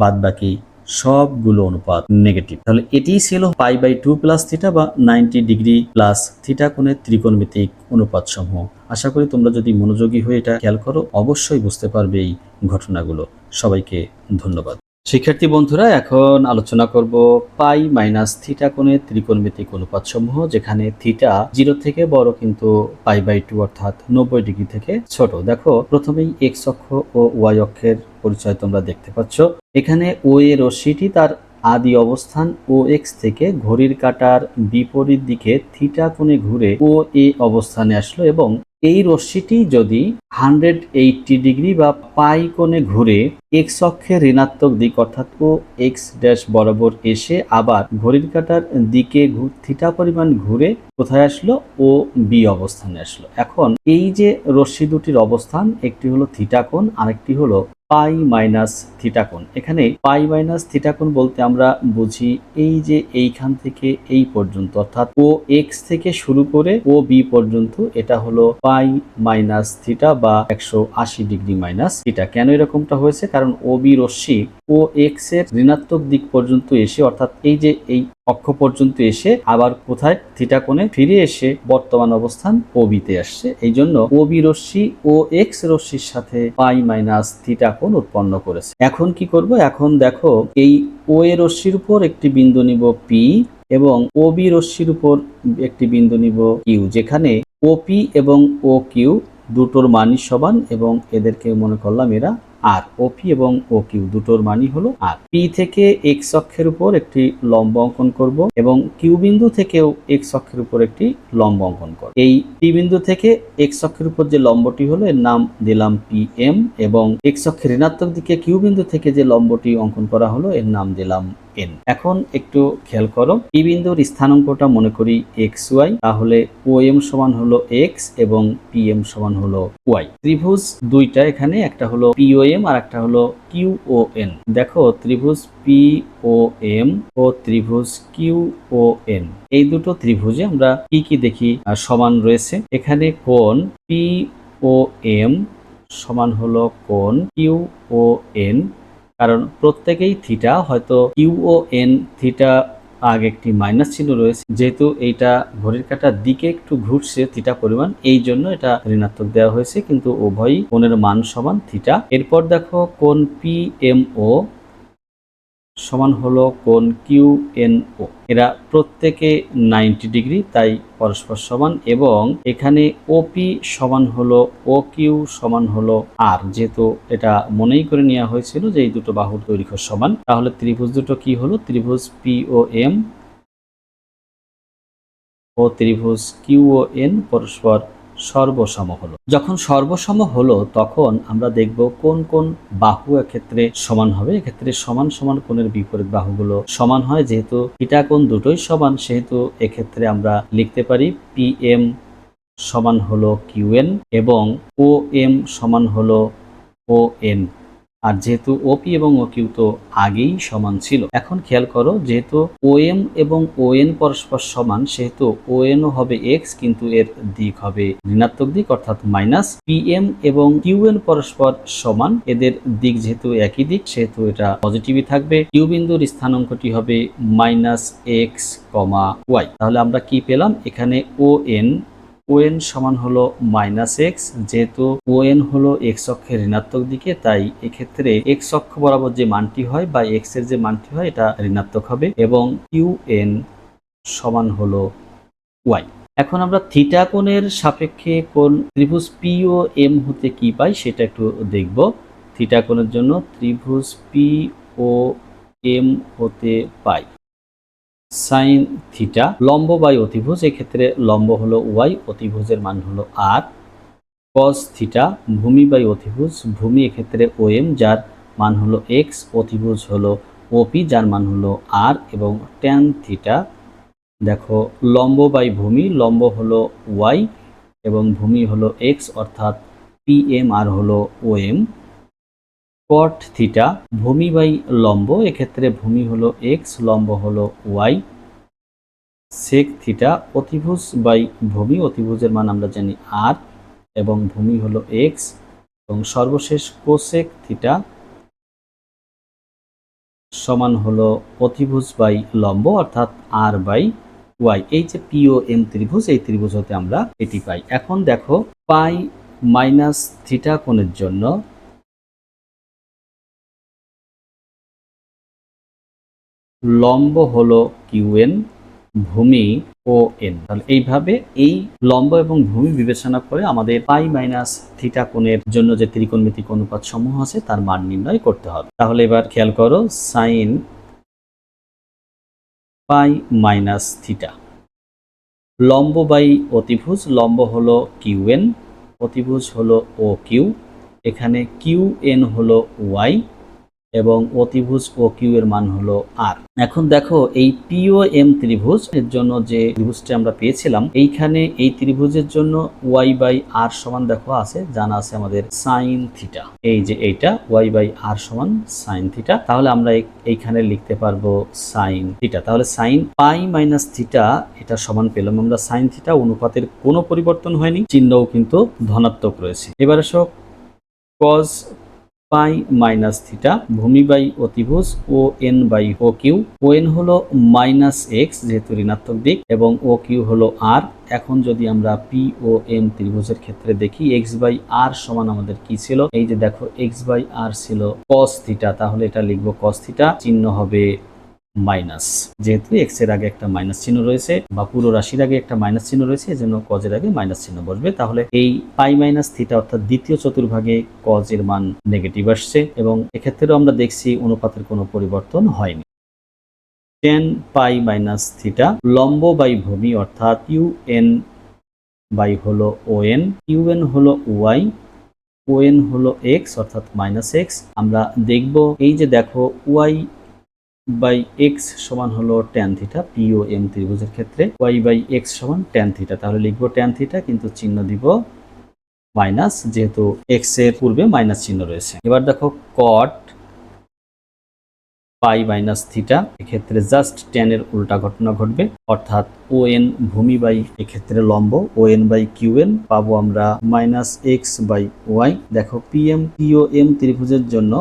বাদ বাকি সবগুলো অনুপাত নেগেটিভ। তাহলে এটিই ছিল পাই বাই 2 প্লাস থিটা বা 90 ডিগ্রি প্লাস থিটা কোণের ত্রিকোণমিতিক অনুপাত সমূহ। আশা করি তোমরা যদি মনোযোগী হয়ে এটা খেয়াল করো অবশ্যই বুঝতে পারবে এই ঘটনাগুলো। সবাইকে ধন্যবাদ। শিক্ষার্থী বন্ধুরা, এখন আলোচনা করব পাই মাইনাস থিটা কোণের ত্রিকোণমিতিক অনুপাতসমূহ, যেখানে থিটা 0 থেকে বড় কিন্তু পাই/2 অর্থাৎ 90 ডিগ্রি থেকে ছোট। দেখো, প্রথমেই এক্স অক্ষ ও ওয়াই অক্ষের পরিচয় তোমরা দেখতে পাচ্ছ। এখানে ও এ রশ্মিটি তার আদি অবস্থান ও এক্স থেকে ঘড়ির কাঁটার বিপরীত দিকে থিটা কোণে ঘুরে ও এ অবস্থানে আসলো, এবং এই রশ্মিটি যদি 180 ডিগ্রি বা পাই কোণে ঘুরে এক্স অক্ষের ঋণাত্মক দিক অর্থাৎ ও এক্স ড্যাশ বরাবর এসে আবার ঘড়ির কাঁটার দিকে থিটা পরিমাণ ঘুরে কোথায় আসলো, ও বি অবস্থানে আসলো। এখন এই যে রশ্মি দুটির অবস্থান, একটি হলো থিটা কোণ, আরেকটি হলো পাই মাইনাস থিটা কোণ। এখানে পাই মাইনাস থিটা কোণ বলতে আমরা বুঝি এই যে এইখান থেকে এই পর্যন্ত অর্থাৎ ও এক্স থেকে শুরু করে ও বি পর্যন্ত, এটা হলো পাই মাইনাস থিটা বা 180 ডিগ্রি মাইনাস থিটা। কেন এরকমটা হয়েছে? কারণ ও বি রশ্মি ও এক্স এর ঋণাত্মক দিক পর্যন্ত এসে অর্থাৎ এই যে এই অক্ষ পর্যন্ত এসে আবার কোথায় থিটা কোণে ফিরে এসে বর্তমান অবস্থান ও বিতে আসছে। এই জন্য ও বি রশ্মি ও এক্স রশ্মির সাথে পাই মাইনাস থিটা কোণ উৎপন্ন করেছে। এখন কি করব? এখন দেখো, এই ও এ রশ্মির উপর একটি বিন্দু নিব পি এবং ও বি রশ্মির উপর একটি বিন্দু নিব কিউ, যেখানে ওপি এবং ও কিউ দুটোর মানই সমান এবং এদেরকে মনে করলাম এরা আর। ওপি এবং ও কিউ দুটোর মানই হলো আর। পি থেকে এক্স অক্ষের উপর একটি লম্ব অঙ্কন করব এবং কিউ বিন্দু থেকেও এক্স অক্ষের উপর একটি লম্ব অঙ্কন করব। এই পি বিন্দু থেকে এক্স অক্ষের উপর যে লম্বটি হলো এর নাম দিলাম পি এম, এবং এক্স অক্ষের ঋণাত্মক দিকে কিউ বিন্দু থেকে যে লম্বটি অঙ্কন করা হলো এর নাম দিলাম এন। এখন একটু খেয়াল করো, পি বিন্দুর স্থানাঙ্কটা মনে করি এক্স ওয়াই, তাহলে ও এম সমান হলো এক্স এবং পি এম সমান হলো ওয়াই। ত্রিভুজ দুইটা এখানে, একটা হলো পি ও এম আর একটা হলো কিউ ও এন। দেখো, ত্রিভুজ পি ও এম ও ত্রিভুজ কিউ ও এন, এই দুটো ত্রিভুজে আমরা কি কি দেখি সমান রয়েছে? এখানে কোণ পি ও এম সমান হলো কোণ কিউ ও এন, কারণ প্রত্যেকেই থিটা, হয়তো কিউ ও এন থিটা আগে একটি মাইনাস চিহ্ন রয়েছে, যেহেতু এইটা ঘড়ির কাঁটার দিকে একটু ঘুরছে থিটা পরিমাণ, এই জন্য এটা ঋণাত্মক দেওয়া হয়েছে, কিন্তু উভয়ই কোণের মান সমান থিটা। এরপর দেখো, কোণ পি এম ও সমান হলো কোণ কিউ এন ও, এরা প্রত্যেকে 90 ডিগ্রি, তাই পরস্পর সমান। এবং এখানে ওপি সমান হলো ও কিউ সমান হলো আর, যেহেতু এটা মনেই করে নেওয়া হয়েছিল যে এই দুটো বাহুর দৈর্ঘ্য সমান, তাহলে ত্রিভুজ দুটো কি হলো? ত্রিভুজ পি ও এম ও ত্রিভুজ কিউ ও এন পরস্পর সর্বসম হলো। যখন সর্বসম হলো তখন আমরা দেখব কোন কোন বাহু এক্ষেত্রে সমান হবে। এক্ষেত্রে সমান সমান কোণের বিপরীত বাহুগুলো সমান হয়, যেহেতু থিটা কোণ দুটোই সমান, সেহেতু এক্ষেত্রে আমরা লিখতে পারি পি এম সমান হলো কিউ এন এবং ও এম সমান হলো ও এন। আর যেহেতু ওপি এবং ও কিউ তো আগেই সমান ছিল। এখন খেয়াল করো, যেহেতু ও এম এবং ও এন পরস্পর সমান, সেহেতু ও এনও হবে এক্স, কিন্তু এর দিক হবে ঋণাত্মক দিক অর্থাৎ মাইনাস। পি এম এবং কিউ এন পরস্পর সমান, এদের দিক যেহেতু একই দিক, সেহেতু এটা পজিটিভই থাকবে। কিউ বিন্দুর স্থানাঙ্কটি হবে মাইনাস এক্স কমা ওয়াই। তাহলে আমরা কি পেলাম? এখানে ও এন সমান হলো মাইনাস এক্স, যেহেতু ও এন হলো এক্স অক্ষের ঋণাত্মক দিকে, তাই এক্ষেত্রে এক্স অক্ষ বরাবর যে মানটি হয় বা এক্স এর যে মানটি হয় এটা ঋণাত্মক হবে, এবং কিউ এন সমান হলো ওয়াই। এখন আমরা থিটা কোণের সাপেক্ষে কোণ ত্রিভুজ পি ও এম হতে কি পাই সেটা একটু দেখব। থিটা কোণের জন্য ত্রিভুজ পি ও এম হতে পাই সাইন থিটা, লম্ব বাই অতিভুজ, এক্ষেত্রে লম্ব হলো ওয়াই, অতিভুজের মান হলো আর। কস থিটা, ভূমি বাই অতিভুজ, ভূমি এক্ষেত্রে ও এম যার মান হলো এক্স, অতিভুজ হলো ওপি যার মান হলো আর। এবং ট্যান থিটা, দেখো লম্ব বাই ভূমি, লম্ব হলো ওয়াই এবং ভূমি হলো এক্স অর্থাৎ পি এম আর হলো ও এম। কট থিটা, ভূমি বাই লম্ব, এক্ষেত্রে ভূমি হলো এক্স, লম্ব হলো ওয়াই। সেক থিটা, অতিভুজ বাই ভূমি, অতিভুজের মান আমরা জানি আর এবং ভূমি হলো এক্স। এবং সর্বশেষ কোসেক থিটা সমান হলো অতিভুজ বাই লম্ব অর্থাৎ আর বাই ওয়াই। এই যে পি ও এম ত্রিভুজ, এই ত্রিভুজ হতে আমরা এটি পাই। এখন দেখো, পাই মাইনাস থিটা কোণের জন্য লম্ব হলো কিউএন, ভূমি ও এন। তাহলে এইভাবে এই লম্ব এবং ভূমি বিবেচনা করে আমাদের পাই মাইনাস থিটা কোণের জন্য যে ত্রিকোণমিতিক অনুপাত সমূহ আছে তার মান নির্ণয় করতে হবে। তাহলে এবার খেয়াল করো, সাইন পাই মাইনাস থিটা, লম্ব বাই অতিভুজ, লম্ব হলো কিউএন, অতিভুজ হলো ও কিউ, এখানে কিউ এন হলো ওয়াই এবং অতিভুজ ও কিউ এর মান হলো আর। এখন দেখো এই পি ও এম ত্রিভুজ এর জন্য যে ত্রিভুজটি আমরা পেয়েছিলাম, এইখানে এই ত্রিভুজের জন্য ওয়াই বাই আর সমান দেখো আছে, জানা আছে আমাদের সাইন থিটা। এই যে এইটা ওয়াই বাই আর সমান সাইন থিটা, তাহলে আমরা এইখানে লিখতে পারবো সাইন থিটা। তাহলে সাইন পাই মাইনাস থিটা এটা সমান পেলাম আমরা সাইন থিটা। অনুপাতের কোনো পরিবর্তন হয়নি, চিহ্নও কিন্তু ধনাত্মক রয়েছে। এবার আসো কজ পাই মাইনাস থিটা, ভূমি বাই অতিভুজ O N by O Q. O N হলো মাইনাস এক্স যেহেতু ঋণাত্মক দিক, এবং ও কিউ হলো আর। এখন যদি আমরা পি ও এম ত্রিভুজের ক্ষেত্রে দেখি, এক্স বাই আর সমান আমাদের কি ছিল, এই যে দেখো এক্স বাই আর ছিল কস থিটা, তাহলে এটা লিখবো কস থিটা, চিহ্ন হবে মাইনাস, যেহেতু এক্স এর আগে একটা মাইনাস চিহ্ন রয়েছে বা পুরো রাশির আগে একটা মাইনাস চিহ্ন রয়েছে, এজন্য কজের আগে মাইনাস চিহ্ন বসবে। তাহলে এই পাই মাইনাস থিটা অর্থাৎ দ্বিতীয় চতুর্ভাগে কজের মান নেগেটিভ আসছে, এবং এক্ষেত্রেও আমরা দেখছি অনুপাতের কোনো পরিবর্তন হয়নি। টেন পাই মাইনাস থিটা, লম্ব বাই ভূমি অর্থাৎ ইউ এন বাই হলো ও এন, ইউ এন হলো ওয়াই, ও এন হলো এক্স অর্থাৎ মাইনাস এক্স। আমরা দেখব এই যে দেখো ওয়াই বাই এক্স সমান হলো tan theta, P O M ত্রিভুজের ক্ষেত্রে ওয়াই বাই এক্স সমান ট্যান থিটা, তাহলে লিখবো ট্যান থিটা কিন্তু চিহ্ন দিব মাইনাস, যেহেতু এক্স এর পূর্বে মাইনাস চিহ্ন রয়েছে। এবার দেখো কট পাই মাইনাস থিটা, এক্ষেত্রে জাস্ট ট্যান এর উল্টা ঘটনা ঘটবে, অর্থাৎ ও এন ভূমি বাই এক্ষেত্রে লম্ব, O N by Q N পাবো আমরা মাইনাস এক্স বাই ওয়াই। দেখো P M P O M ত্রিভুজের জন্য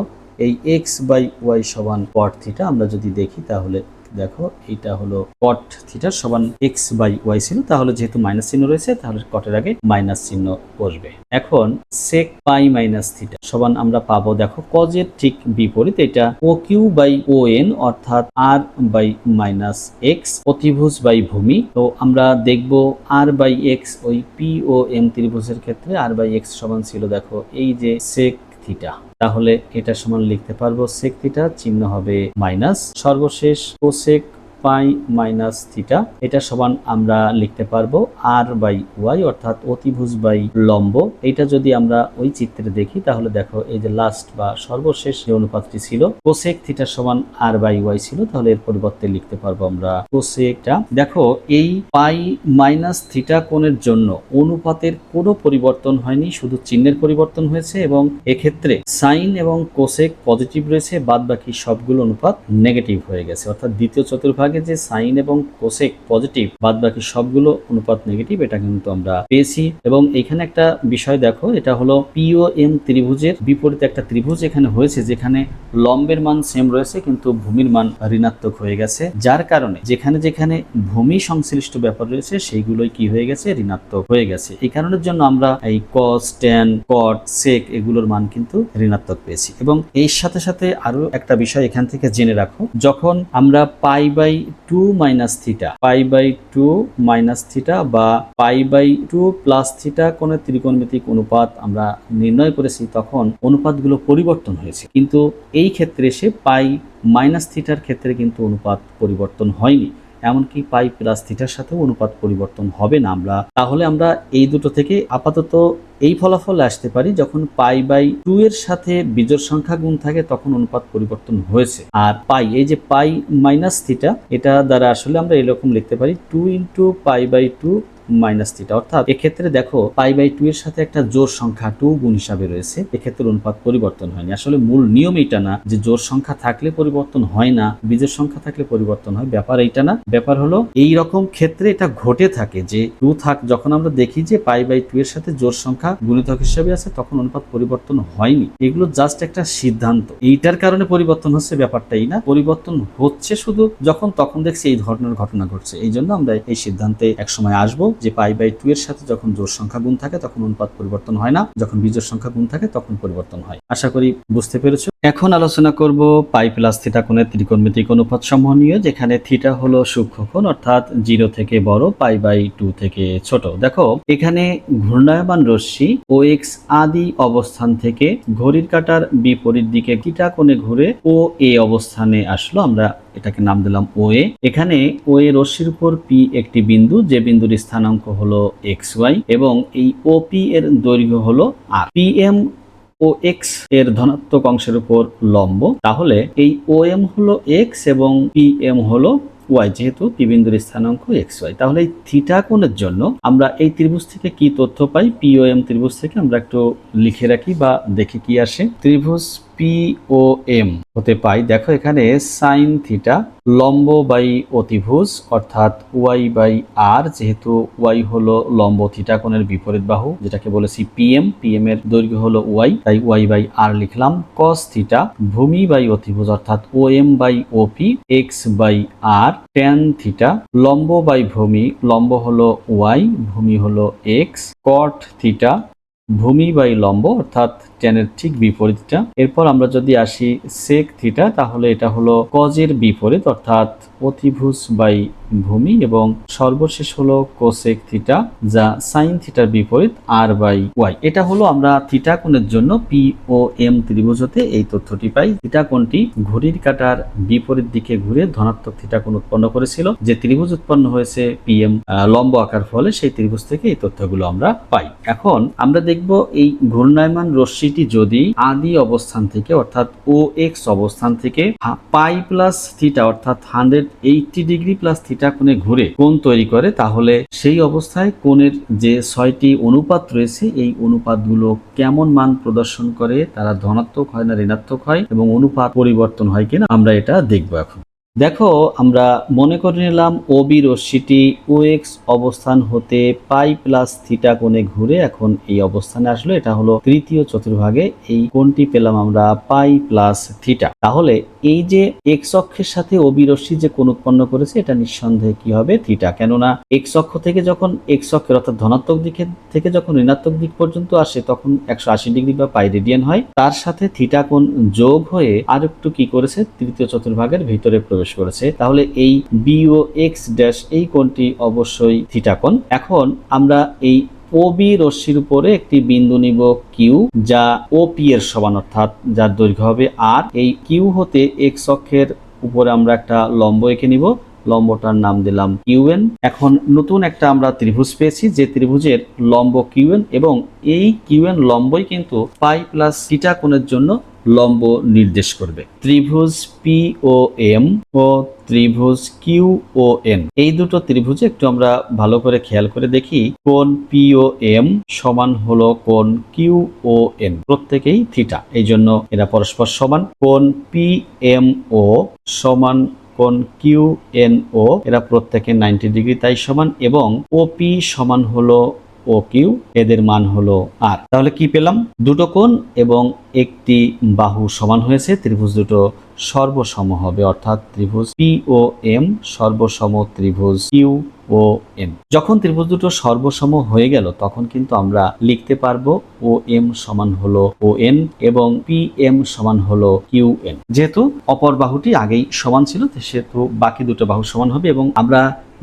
এই এক্স বাই ওয়াই সমান কট থিটা, আমরা যদি দেখি তাহলে দেখো এটা হলো কট থিটা সমান এক্স বাই ওয়াই ছিল, তাহলে যেহেতু মাইনাস চিহ্ন রয়েছে তাহলে কটের আগে মাইনাস চিহ্ন বসবে। এখন সেক পাই মাইনাস থিটা সমান আমরা পাবো দেখো কজের ঠিক বিপরীত, এটা O Q by O N অর্থাৎ আর বাই মাইনাস এক্স, অতিভুজ বাই ভূমি। তো আমরা দেখবো আর বাই এক্স ওই পি ও এম ত্রিভুজের ক্ষেত্রে আর বাই এক্স সমান ছিল দেখো এই যে সেক থিটা, তাহলে এটা সমান লিখতে পারবো সেক থিটা, চিহ্ন হবে মাইনাস। সর্বশেষ কোসেক পাই মাইনাস থিটা, এটা সমান আমরা লিখতে পারবো আর বাই ওয়াই অর্থাৎ অতিভুজ বাই লম্ব। এটা যদি আমরা ওই চিত্রে দেখি তাহলে দেখো এই যে লাস্ট বা সর্বশেষ যে অনুপাতটি ছিল কোসেক থিটা সমান আর বাই ওয়াই ছিল, তাহলে এর পরিবর্তে লিখতে পারবো আমরা কোসেকটা। দেখো এই পাই মাইনাস থিটা কোণের জন্য অনুপাতের কোনো পরিবর্তন হয়নি, শুধু চিহ্নের পরিবর্তন হয়েছে, এবং এক্ষেত্রে সাইন এবং কোসেক পজিটিভ রয়েছে, বাদ বাকি সবগুলো অনুপাত নেগেটিভ হয়ে গেছে, অর্থাৎ দ্বিতীয় চতুর্ভাগে যে সাইন এবং কোসেক পজিটিভ, বাদ বাকি সবগুলো অনুপাত নেগেটিভ, এটা কিন্তু আমরা পেয়েছি। এবং এখানে একটা বিষয় দেখো, এটা হলো পি ও এম ত্রিভুজের বিপরীতে একটা ত্রিভুজ এখানে হয়েছে, যেখানে লম্বের মান সেম রয়েছে কিন্তু ভূমির মান ঋণাত্মক হয়ে গেছে, যার কারণে যেখানে যেখানে ভূমি সংশ্লিষ্ট ব্যাপার রয়েছে সেইগুলোই কি হয়ে গেছে, ঋণাত্মক হয়ে গেছে। এই কারণের জন্য আমরা এই কস ট্যান কট সেক এগুলোর মান কিন্তু ঋণাত্মক পেয়েছি। এবং এর সাথে সাথে আরো একটা বিষয় এখান থেকে জেনে রাখো, যখন আমরা pi by two minus theta, pi by two minus theta বা pi by two plus theta কোণের ত্রিকোণমিতিক অনুপাত আমরা নির্ণয় করেছি, তখন অনুপাতগুলো পরিবর্তন হয়েছে, কিন্তু এই ক্ষেত্রে এসে পাই মাইনাস থিটার ক্ষেত্রে কিন্তু অনুপাত পরিবর্তন হয়নি, এমনকি পাই প্লাস থিটার সাথেও অনুপাত পরিবর্তন হবে না। তাহলে আমরা এই দুটো থেকে আপাতত এই ফলাফল আসতে পারি, যখন পাই বাই টু এর সাথে বিজোড় সংখ্যা গুণ থাকে তখন অনুপাত পরিবর্তন হয়েছে। আর পাই, এই যে পাই মাইনাস থিটা, এটা দ্বারা আসলে আমরা এরকম লিখতে পারি 2 into pi by two minus theta, অর্থাৎ এক্ষেত্রে দেখো পাই বাই টু এর সাথে একটা জোড় সংখ্যা 2 গুণ হিসাবে রয়েছে, এক্ষেত্রে অনুপাত পরিবর্তন হয়নি। আসলে মূল নিয়ম এটা না যে জোড় সংখ্যা থাকলে পরিবর্তন হয় না, বিজোড় সংখ্যা থাকলে পরিবর্তন হয়, ব্যাপার এইটা না। ব্যাপার হলো এই রকম ক্ষেত্রে এটা ঘটে থাকে যে 2 যখন আমরা দেখি যে পাই বাই টু এর সাথে জোড় সংখ্যা গুণিতক হিসেবে আছে, তখন অনুপাত পরিবর্তন হয়নি। এগুলো জাস্ট একটা সিদ্ধান্ত, এইটার কারণে পরিবর্তন হচ্ছে ব্যাপারটাই না, পরিবর্তন হচ্ছে শুধু যখন তখন দেখছি এই ধরনের ঘটনা ঘটছে। এই জন্য আমরা এই সিদ্ধান্তে একসময় আসবো যে π/2 এর সাথে যখন জোড় সংখ্যা গুণ থাকে তখন অনুপাত পরিবর্তন হয় না, যখন বিজোড় সংখ্যা গুণ থাকে তখন পরিবর্তন হয়। আশা করি বুঝতে পেরেছো। এখন আলোচনা করব π+θ কোণের ত্রিকোণমিতিক অনুপাত সমূহ নিয়ে, যেখানে থিটা হলো সূক্ষ্ম কোণ, অর্থাৎ 0 থেকে বড়, π/2 থেকে ছোট। দেখো এখানে ঘূর্ণায়মান রশ্মি OX আদি অবস্থান থেকে ঘড়ির কাঁটার বিপরীত দিকে থিটা কোণে ঘুরে OA অবস্থানে আসলো, আমরা এটাকে নাম দিলাম OA। এখানে OA রশ্মির উপর P একটি বিন্দু, যে বিন্দুর স্থানাঙ্ক হলো XY এবং এই OP এর দৈর্ঘ্য হলো R। PM ও x এর ধনাত্মক অংশের উপর লম্ব, তাহলে এই OM হলো x এবং PM হলো y, যেহেতু P বিন্দুর স্থানাঙ্ক xy। তাহলে এই থিটা কোণের জন্য আমরা এই ত্রিভুজ থেকে কি তথ্য পাই? POM ত্রিভুজ থেকে আমরা একটু লিখে রাখি বা দেখি কি আসে। ত্রিভুজ POM হতে পাই, দেখো এখানে সাইন থিটা লম্ব বাই অতিভুজ অর্থাৎ y/r, যেহেতু y হলো লম্ব থিটা কোণের বিপরীত বাহু, যেটাকে বলেছি PM এর দৈর্ঘ্য হলো y, তাই y/r লিখলাম। cos থিটা ভূমি বাই অতিভুজ অর্থাৎ OM/OP x/r। tan থিটা লম্ব বাই ভূমি, লম্ব হলো y, ভূমি হলো x। cot থিটা ভূমি বাই লম্ব অর্থাৎ tan এর ঠিক বিপরীতটা। এরপর আমরা যদি আসি sec থিটা, তাহলে এটা হলো cos এর বিপরীত অর্থাৎ অতিভুজ বাই ভূমি, এবং সর্বশেষ হলো cosec থিটা, যা sin থিটার বিপরীত r/y। এটা হলো আমরা থিটা কোণের জন্য POM ত্রিভুজ হতে এই তথ্যটি পাই। থিটা কোণটি ঘড়ির কাঁটার বিপরীত দিকে ঘুরে ধনাত্মক থিটা কোণ উৎপন্ন করেছিল। যে ত্রিভুজ উৎপন্ন হয়েছে PM লম্ব আকার ফলে, সেই ত্রিভুজ থেকে এই তথ্যগুলো আমরা পাই। এখন আমরা দেখব এই ঘূর্ণায়মান রশ্মিটি যদি আদি অবস্থান থেকে অর্থাৎ OX অবস্থান থেকে π+θ অর্থাৎ 180 ডিগ্রি প্লাস থিটা কোণে ঘুরে কোণ তৈরি করে, তাহলে সেই অবস্থায় কোণের যে 6টি অনুপাত রয়েছে এই অনুপাতগুলো কেমন মান প্রদর্শন করে, তারা ধনাত্মক হয় না ঋণাত্মক হয়, এবং অনুপাত পরিবর্তন হয় কিনা আমরা এটা দেখব। এখন দেখো আমরা মনে করে নিলাম OB রশ্মিটি OX অবস্থান হতে π+θ কোণে ঘুরে এখন এই অবস্থানে আসলো, এটা হলো তৃতীয় চতুর্ভাগে, এই কোণটি পেলাম আমরা π+θ। তাহলে এই যে x অক্ষের সাথে OB রশ্মি যে কোণ উৎপন্ন করেছে এটা নিঃসন্দেহে কি হবে? থিটা। কেননা x অক্ষ থেকে যখন x অক্ষের অর্থাৎ ধনাত্মক দিকে থেকে যখন ঋণাত্মক দিক পর্যন্ত আসে তখন 180 ডিগ্রি বা পাই রেডিয়ান হয়, তার সাথে থিটা কোণ যোগ হয়ে আর একটু কি করেছে? তৃতীয় চতুর্ভাগের ভিতরে প্রবেশ করেছে। তাহলে এই BOX ড্যাশ এই কোণটি অবশ্যই থিটা কোণ। এখন আমরা এই OB রশ্মির উপরে একটি বিন্দু নিব Q, যা OP এর সমান অর্থাৎ যার দৈর্ঘ্য হবে R। এই Q হতে x অক্ষের উপরে আমরা একটা লম্ব এঁকে নিব, লম্বটার নাম দিলাম QN। এখন নতুন একটা আমরা ত্রিভুজ পেয়েছি, যে ত্রিভুজের লম্ব QN, এবং এই QN লম্বই কিন্তু π+θ কোণের জন্য লম্ব নির্দেশ করবে। ত্রিভুজ POM ও ত্রিভুজ QON, এই দুটো ত্রিভুজে একটু আমরা ভালো করে খেয়াল করে দেখি। কোণ POM সমান হলো কোণ QON, প্রত্যেকেই থিটা, এই জন্য এরা পরস্পর সমান। কোণ PMO সমান কোণ QNO, এরা প্রত্যেকে 90 ডিগ্রি তাই সমান, এবং OP সমান হলো OQ, এদের মান হলো R। তাহলে কি পেলাম? দুটো কোণ এবং একটি বাহু সমান হয়েছে, ত্রিভুজ দুটো সর্বসম হবে, অর্থাৎ ত্রিভুজ POM সর্বসম ত্রিভুজ QON। যখন ত্রিভুজ দুটো সর্বসম হয়ে গেল তখন কিন্তু আমরা লিখতে পারবো OM সমান হলো ON এবং PM সমান হলো QN। যেহেতু অপর বাহুটি আগেই সমান ছিল সেহেতু বাকি দুটো বাহু সমান হবে, এবং আমরা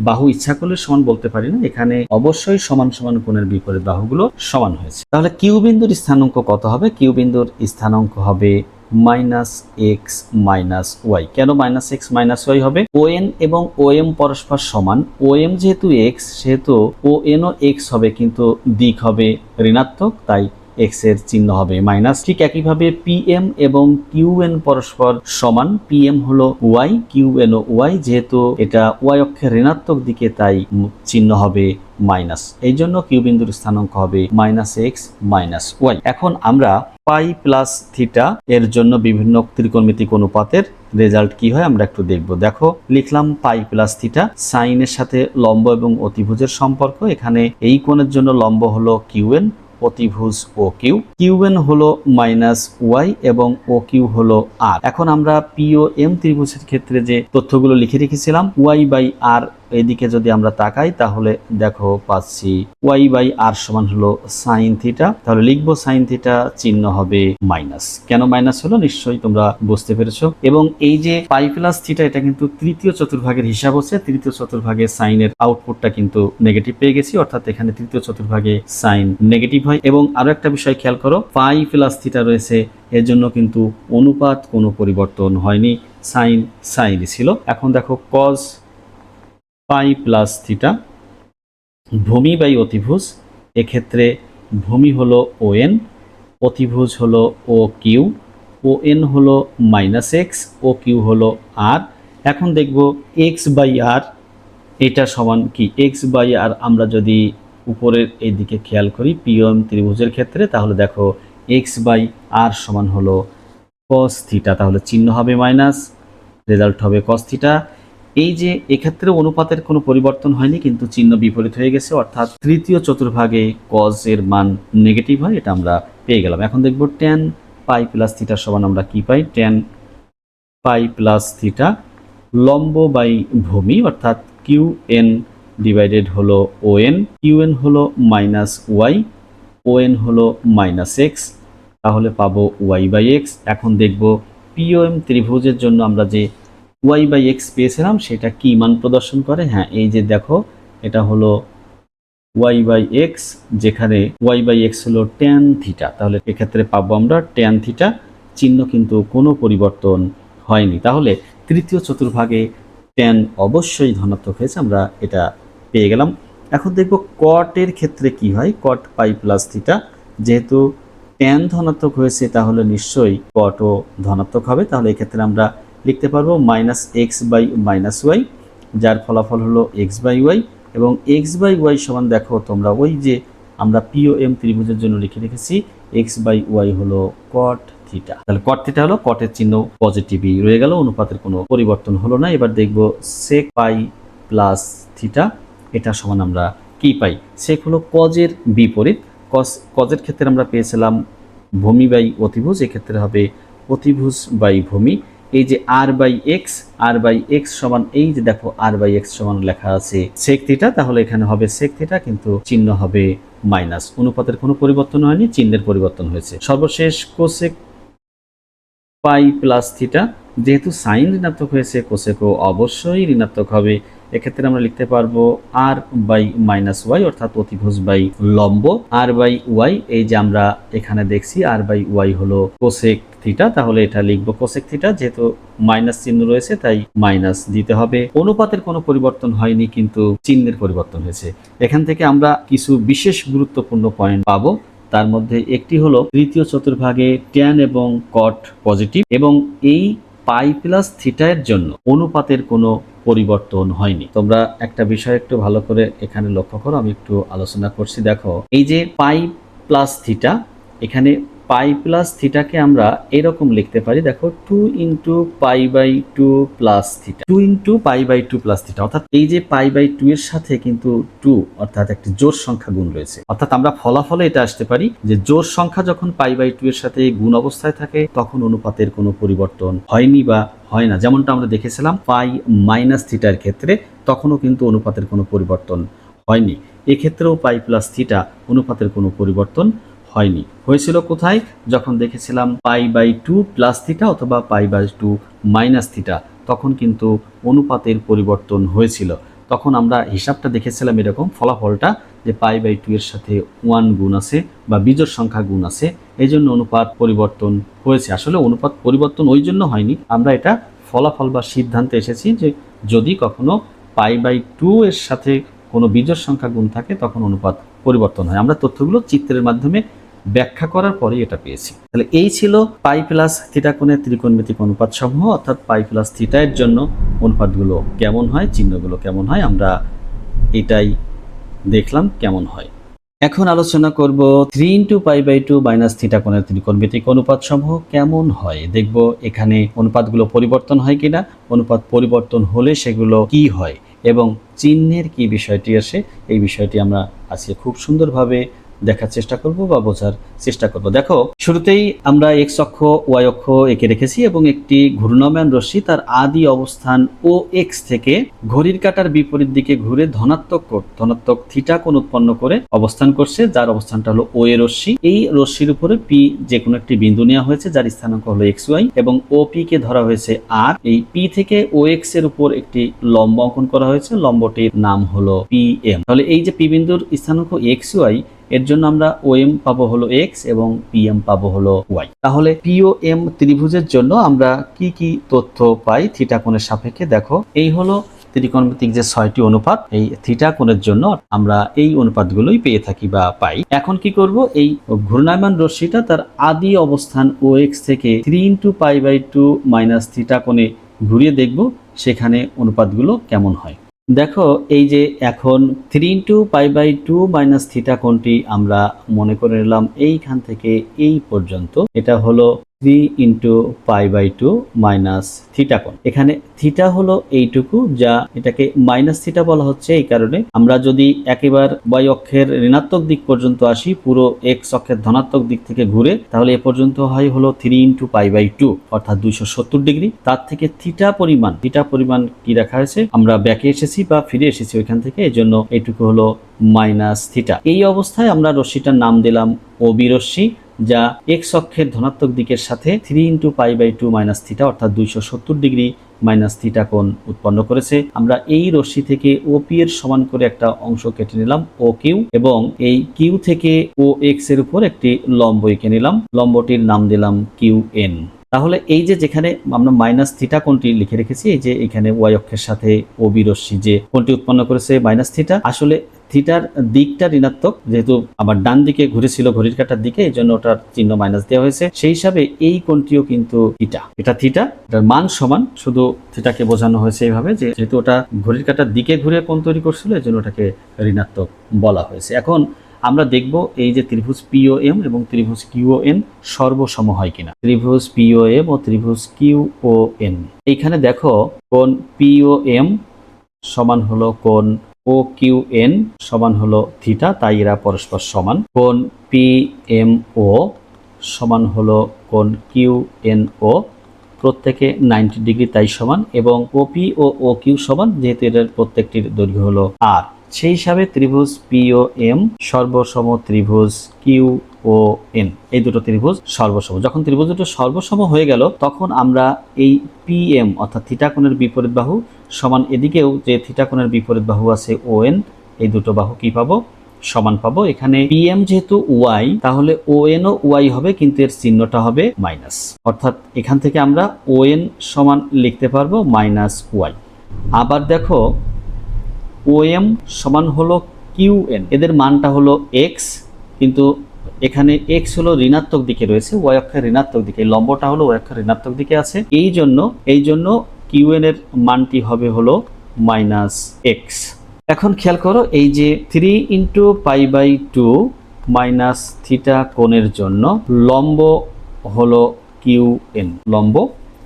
বাহু ইচ্ছা করলে সমান বলতে পারি না, এখানে অবশ্যই সমান সমান কোণের বিপরীত বাহুগুলো সমান হয়েছে। তাহলে কিউ বিন্দুর স্থানাঙ্ক কত হবে? কিউ বিন্দুর স্থানাঙ্ক হবে -x - y। কেন -x - y হবে? ON এবং OM পরস্পর সমান, OM যেহেতু x সেহেতু ON ও x হবে, কিন্তু দিক হবে ঋণাত্মক, তাই x এর চিহ্ন হবে মাইনাস। ঠিক একইভাবে PM এবং QN পরস্পর সমান, PM হলো y, QN ও y, যেহেতু এটা y অক্ষের ঋণাত্মক দিকে তাই চিহ্ন হবে মাইনাস। এই জন্য কিউ বিন্দুর স্থানাঙ্ক হবে -x - y। এখন আমরা π+θ এর জন্য বিভিন্ন ত্রিকোণমিতিক অনুপাতের রেজাল্ট কি হয় আমরা একটু দেখব। দেখো লিখলাম π+θ, সাইনের সাথে লম্ব এবং অতিভুজের সম্পর্ক। এখানে এই কোণের জন্য লম্ব হলো QN, অতিভুজ ও কিউ, কিউএন হলো মাইনাস ওয়াই এবং ও কিউ হলো আর। এখন আমরা পি ও এম ত্রিভুজের ক্ষেত্রে যে তথ্যগুলো লিখে রেখেছিলাম ওয়াই বাই আর, এদিকে যদি আমরা তাকাই তাহলে দেখো পাচ্ছি ওয়াই বাই আর সমান হলো সাইন থিটা। তাহলে লিখবো সাইন থিটা, চিহ্ন হবে মাইনাস। কেন মাইনাস হলো নিশ্চয়ই তোমরা বুঝতে পেরেছো। এবং এই যে পাই প্লাস থিটা এটা কিন্তু তৃতীয় চতুর্ভাগের হিসাব হচ্ছে। তৃতীয় চতুর্ভাগে সাইনের আউটপুটটা কিন্তু নেগেটিভ পেয়ে গেছি, অর্থাৎ এখানে তৃতীয় চতুর্ভাগে সাইন নেগেটিভ হয়। এবং আরো একটা বিষয় খেয়াল করো, পাই প্লাস থিটা রয়েছে, এর জন্য কিন্তু অনুপাত কোনো পরিবর্তন হয়নি, সাইন সাইনই ছিল। এখন দেখো কজ পাই প্লাস থিটা, ভূমি বাই অতিভুজ, এক্ষেত্রে ভূমি হলো ও এন, অতিভুজ হলো ও কিউ, ও এন হলো মাইনাস এক্স, ও কিউ হলো আর। এখন দেখব এক্স বাই আর এটা সমান কি, এক্স বাই আর আমরা যদি উপরের এই দিকে খেয়াল করি পিওএম ত্রিভুজের ক্ষেত্রে, তাহলে দেখো এক্স বাই আর সমান হলো কস থিটা, তাহলে চিহ্ন হবে মাইনাস, রেজাল্ট হবে কস থিটা। এই যে এক্ষেত্রে অনুপাতের কোনো পরিবর্তন হয়নি, কিন্তু চিহ্ন বিপরীত হয়ে গেছে, অর্থাৎ তৃতীয় চতুর্ভাগে কজ এর মান নেগেটিভ হয়, এটা আমরা পেয়ে গেলাম। এখন দেখব ট্যান পাই প্লাস থিটা সমান আমরা কি পাই, ট্যান পাই প্লাস থিটা লম্ব বাই ভূমি, অর্থাৎ কিউ এন ডিভাইডেড হলো ও এন, কিউ এন হলো মাইনাস ওয়াই, ও এন হলো মাইনাস এক্স, তাহলে পাবো ওয়াই বাই এক্স। এখন দেখব পিওএম ত্রিভুজের জন্য আমরা যে ওয়াই বাই এক্স পেয়েছিলাম সেটা কি মান প্রদর্শন করে। হ্যাঁ, এই যে দেখো এটা হলো ওয়াই বাই এক্স, যেখানে ওয়াই বাই এক্স হলো ট্যান থিটা, তাহলে এক্ষেত্রে পাবো আমরা ট্যান থিটা, চিহ্ন কিন্তু কোনো পরিবর্তন হয়নি। তাহলে তৃতীয় চতুর্ভাগে ট্যান অবশ্যই ধনাত্মক হয়েছে, আমরা এটা পেয়ে গেলাম। এখন দেখব কটের ক্ষেত্রে কি হয়, কট পাই প্লাস থিটা, যেহেতু ট্যান ধনাত্মক হয়েছে তাহলে নিশ্চয়ই কটও ধনাত্মক হবে। তাহলে এক্ষেত্রে আমরা লিখতে পারবো minus x by minus y, যার ফলাফল হলো এক্স বাই ওয়াই। এবং এক্স বাই ওয়াই সমান দেখো তোমরা ওই যে আমরা পিও এম ত্রিভুজের জন্য লিখে রেখেছি এক্স বাই ওয়াই হলো কট থিটা। তাহলে কট থিটা হলো, কটের চিহ্ন পজিটিভই রয়ে গেল, অনুপাতের কোনো পরিবর্তন হলো না। এবার দেখব সেক পাই প্লাস থিটা, এটা সমান আমরা কি পাই, সেক হলো কজের বিপরীত। কজের ক্ষেত্রে আমরা পেয়েছিলাম ভূমি বাই অতিভুজ, এক্ষেত্রে হবে অতিভুজ বাই ভূমি। এই যে আর বাই এক্স সমান, এই যে দেখো আর বাই এক্স সমান লেখা আছে সেক থিটা, তাহলে এখানে হবে সেক থিটা, কিন্তু চিহ্ন হবে মাইনাস। অনুপাতের কোনো পরিবর্তন হয়নি, চিহ্নের পরিবর্তন হয়েছে। সর্বশেষ কোসেক পাই প্লাস থিটা, যেহেতু সাইন ঋণাত্মক হয়েছে কোসেকও অবশ্যই ঋণাত্মক হবে। এক্ষেত্রে আমরা লিখতে পারবো আর বাই মাইনাস ওয়াই, অর্থাৎ অতিভুজ বাই লম্ব, আর বাই ওয়াই, এই যে আমরা এখানে দেখছি আর বাই ওয়াই হলো কোসেক থিটা, তাহলে এটা লিখবো কোসেক থিটা, যেহেতু মাইনাস চিহ্ন রয়েছে তাই মাইনাস দিতে হবে। অনুপাতের কোনো পরিবর্তন হয়নি, কিন্তু চিহ্নের পরিবর্তন হয়েছে। এখান থেকে আমরা কিছু বিশেষ গুরুত্বপূর্ণ পয়েন্ট পাবো, তার মধ্যে একটি হলো তৃতীয় চতুর্ভাগে ট্যান এবং কট পজিটিভ, এবং এই পাই প্লাস থিটা এর জন্য অনুপাতের কোনো পরিবর্তন হয়নি। তোমরা একটা বিষয় একটু ভালো করে এখানে লক্ষ্য করো, আমি একটু আলোচনা করছি। দেখো এই যে পাই প্লাস থিটা, এখানে পাই প্লাস থিটাকে আমরা এরকম লিখতে পারি, দেখো 2 into pi by 2 plus theta, 2 into pi by 2 plus theta, অর্থাৎ এই যে পাই বাই 2 এর সাথে কিন্তু 2 অর্থাৎ একটি জোড় সংখ্যা গুণ রয়েছে। অর্থাৎ আমরা ফলাফলে এটা আসতে পারি যে জোড় সংখ্যা যখন পাই বাই 2 এর সাথে গুণ অবস্থায় থাকে তখন অনুপাতের কোনো পরিবর্তন হয়নি বা হয় না। যেমনটা আমরা দেখেছিলাম পাই মাইনাস থিটার ক্ষেত্রে, তখনও কিন্তু অনুপাতের কোনো পরিবর্তন হয়নি। এক্ষেত্রেও পাই প্লাস থিটা অনুপাতের কোনো পরিবর্তন হয়নি। হয়েছিল কোথায়, যখন দেখেছিলাম পাই বাই 2 প্লাস থিটা অথবা পাই বাই 2 মাইনাস থিটা, তখন কিন্তু অনুপাতের পরিবর্তন হয়েছিল। তখন আমরা হিসাবটা দেখেছিলাম এরকম, ফলাফলটা যে পাই বাই 2 এর সাথে 1 গুণ আছে বা বিজোড় সংখ্যা গুণ আছে, এই জন্য অনুপাত পরিবর্তন হয়েছে। আসলে অনুপাত পরিবর্তন ওই জন্য হয়নি, আমরা এটা ফলাফল বা সিদ্ধান্তে এসেছি যে যদি কখনো পাই বাই 2 এর সাথে কোনো বিজোড় সংখ্যা গুণ থাকে তখন অনুপাত পরিবর্তন হয়। আমরা তথ্যগুলো চিত্রের মাধ্যমে ব্যাখ্যা করার পরে এটা পেয়েছি। তাহলে এই ছিল পাই প্লাস থিটা কোণের ত্রিকোণমিতিক অনুপাত সমূহ, অর্থাৎ পাই প্লাস থিটা এর জন্য অনুপাতগুলো কেমন হয়, চিহ্নগুলো কেমন হয়, আমরা এটাই দেখলাম কেমন হয়। এখন আলোচনা করব 3 into pi by 2 minus theta কোণের ত্রিকোণমিতিক অনুপাত সমূহ কেমন হয়। দেখব এখানে অনুপাতগুলো পরিবর্তন হয় কিনা, অনুপাত পরিবর্তন হলে সেগুলো কি হয় এবং চিহ্নের কি বিষয়টি আসে, এই বিষয়টি আমরা আজকে খুব সুন্দরভাবে দেখার চেষ্টা করব বা বোঝার চেষ্টা করব। দেখো শুরুতেই আমরা এক্স অক্ষ ওয়াই অক্ষ এঁকে রেখেছি এবং একটি ঘূর্ণায়মান রশ্মি তার আদি অবস্থান ও এক্স থেকে ঘড়ির কাঁটার বিপরীত দিকে ঘুরে ধনাত্মক থিটা কোণ উৎপন্ন করে অবস্থান করছে, যার অবস্থানটা হলো ও এ রশ্মি। এই রশ্মির উপরে পি যে কোনো একটি বিন্দু নেওয়া হয়েছে যার স্থানাঙ্ক হলো এক্স ওয়াই এবং ও পি কে ধরা হয়েছে আর। এই পি থেকে ও এক্স এর উপর একটি লম্ব অঙ্কন করা হয়েছে, লম্বটির নাম হলো পি এম। তাহলে এই যে পি বিন্দুর স্থানাঙ্ক এক্স ওয়াই, এর জন্য আমরা ও এম পাবো হলো এক্স এবং পি এম পাবো হলো ওয়াই। তাহলে পি ও এম ত্রিভুজের জন্য আমরা কি কি তথ্য পাই থিটা কোণের সাপেক্ষে? দেখো এই হলো ত্রিকোণমিতিক যে 6টি অনুপাত, এই থিটা কোণের জন্য আমরা এই অনুপাতগুলোই পেয়ে থাকি বা পাই। এখন কি করব, এই ঘূর্ণায়মান রশ্মিটা তার আদি অবস্থান ও এক্স থেকে 3 × π/2 - থিটা কোণে ঘুরিয়ে দেখব সেখানে অনুপাতগুলো কেমন হয়। দেখো এই যে এখন 3 × π/2 - থিটা কোণটি আমরা মনে করে নিলাম এইখান থেকে এই পর্যন্ত, এটা হলো 3 × π/2 - থিটা কোণ। এখানে থিটা হলো এইটুকু, যা এটাকে মাইনাস থিটা বলা হচ্ছে এই কারণে। আমরা যদি একেবারে ওয়াই অক্ষের ঋণাত্মক দিক পর্যন্ত আসি পুরো এক্স অক্ষের ধনাত্মক দিক থেকে ঘুরে, তাহলে এ পর্যন্ত হয় হলো 3 × π/2 অর্থাৎ 270 ডিগ্রি। তার থেকে থিটা পরিমাণ কি রাখা হয়েছে, আমরা ব্যাকে এসেছি বা ফিরে এসেছি ওইখান থেকে, এই জন্য এইটুকু হলো মাইনাস থিটা। এই অবস্থায় আমরা রশ্মিটার নাম দিলাম ও বি রশ্মি, যা এক্স অক্ষের ধনাত্মক দিকের সাথে 3 × π/2 - থিটা অর্থাৎ 270 ডিগ্রি মাইনাস থিটা কোণ উৎপন্ন করেছে। আমরা এই রশ্মি থেকে ওপি এর সমান করে একটা অংশ কেটে নিলাম ও কিউ, এবং এই কিউ থেকে ও এক্স এর উপর একটি লম্ব এঁকে নিলাম, লম্বটির নাম দিলাম কিউ এন। তাহলে এই যে যেখানে আমরা মাইনাস থিটা কোণটি লিখে রেখেছি, এই যে এখানে ওয়াই অক্ষের সাথে ও বি রশ্মি যে কোণটি উৎপন্ন করেছে মাইনাস থিটা, আসলে থিটার দিকটা ঋণাত্মক, যেহেতু আমার ডান দিকে ঘুরেছিল ঘড়ির কাঁটার দিকে, এই জন্য ওটার চিহ্ন মাইনাস দেওয়া হয়েছে। সেই হিসাবে এই কোণটিও কিন্তু থিটা, এটার মান সমান, শুধু থিটাকে বোঝানো হয়েছে এইভাবে যে যেহেতু ওটা ঘড়ির কাঁটার দিকে ঘুরে কোণ তৈরি করছিল, এই জন্য ওটাকে ঋণাত্মক বলা হয়েছে। এখন আমরা দেখব এই যে ত্রিভুজ পিওএম এবং ত্রিভুজ কিউওএন সর্বসম হয় কিনা। ত্রিভুজ পিওএম ও ত্রিভুজ কিউওএন, এইখানে দেখো কোণ পিওএম সমান হলো কোণ ও কিউ এন সমান হলো থিটা, তাই এরা পরস্পর সমান। কোণ পি এম ও সমান হলো কোণ কিউ এন ও, প্রত্যেকে 90 ডিগ্রি তাই সমান, এবং ওপি ও ও কিউ সমান, যেহেতু এদের প্রত্যেকটির দৈর্ঘ্য হলো আর। সেই হিসাবে ত্রিভুজ পি ও এম সর্বসম ত্রিভুজ কিউ ও এন, এই দুটো ত্রিভুজ সর্বসম। যখন ত্রিভুজ দুটো সর্বসম হয়ে গেল, তখন আমরা এই পি এম অর্থাৎ থিটা কোণের বিপরীত বাহু সমান এদিকেও যে থিটা কোণের বিপরীত বাহু আছে ও এন, এই দুটো বাহু কি পাবো, সমান পাবো। এখানে পি এম যেহেতু ওয়াই, তাহলে ও এন ও ওয়াই হবে, কিন্তু এর চিহ্নটা হবে মাইনাস, অর্থাৎ এখান থেকে আমরা ও এন সমান লিখতে পারবো মাইনাস ওয়াই। আবার দেখো ও এম সমান হলো কিউ এন, এদের মানটা হলো এক্স, কিন্তু এখানে এক্স হলো ঋণাত্মক দিকে রয়েছে, ওয়াই অক্ষের ঋণাত্মক দিকে, লম্বটা হলো ওয়াই অক্ষের ঋণাত্মক দিকে আছে, এই জন্য কিউ এন এর মানটি হবে হলো মাইনাস এক্স। এখন খেয়াল করো এই যে 3 × π/2 - থিটা কোণের জন্য লম্ব হলো কিউ এন, লম্ব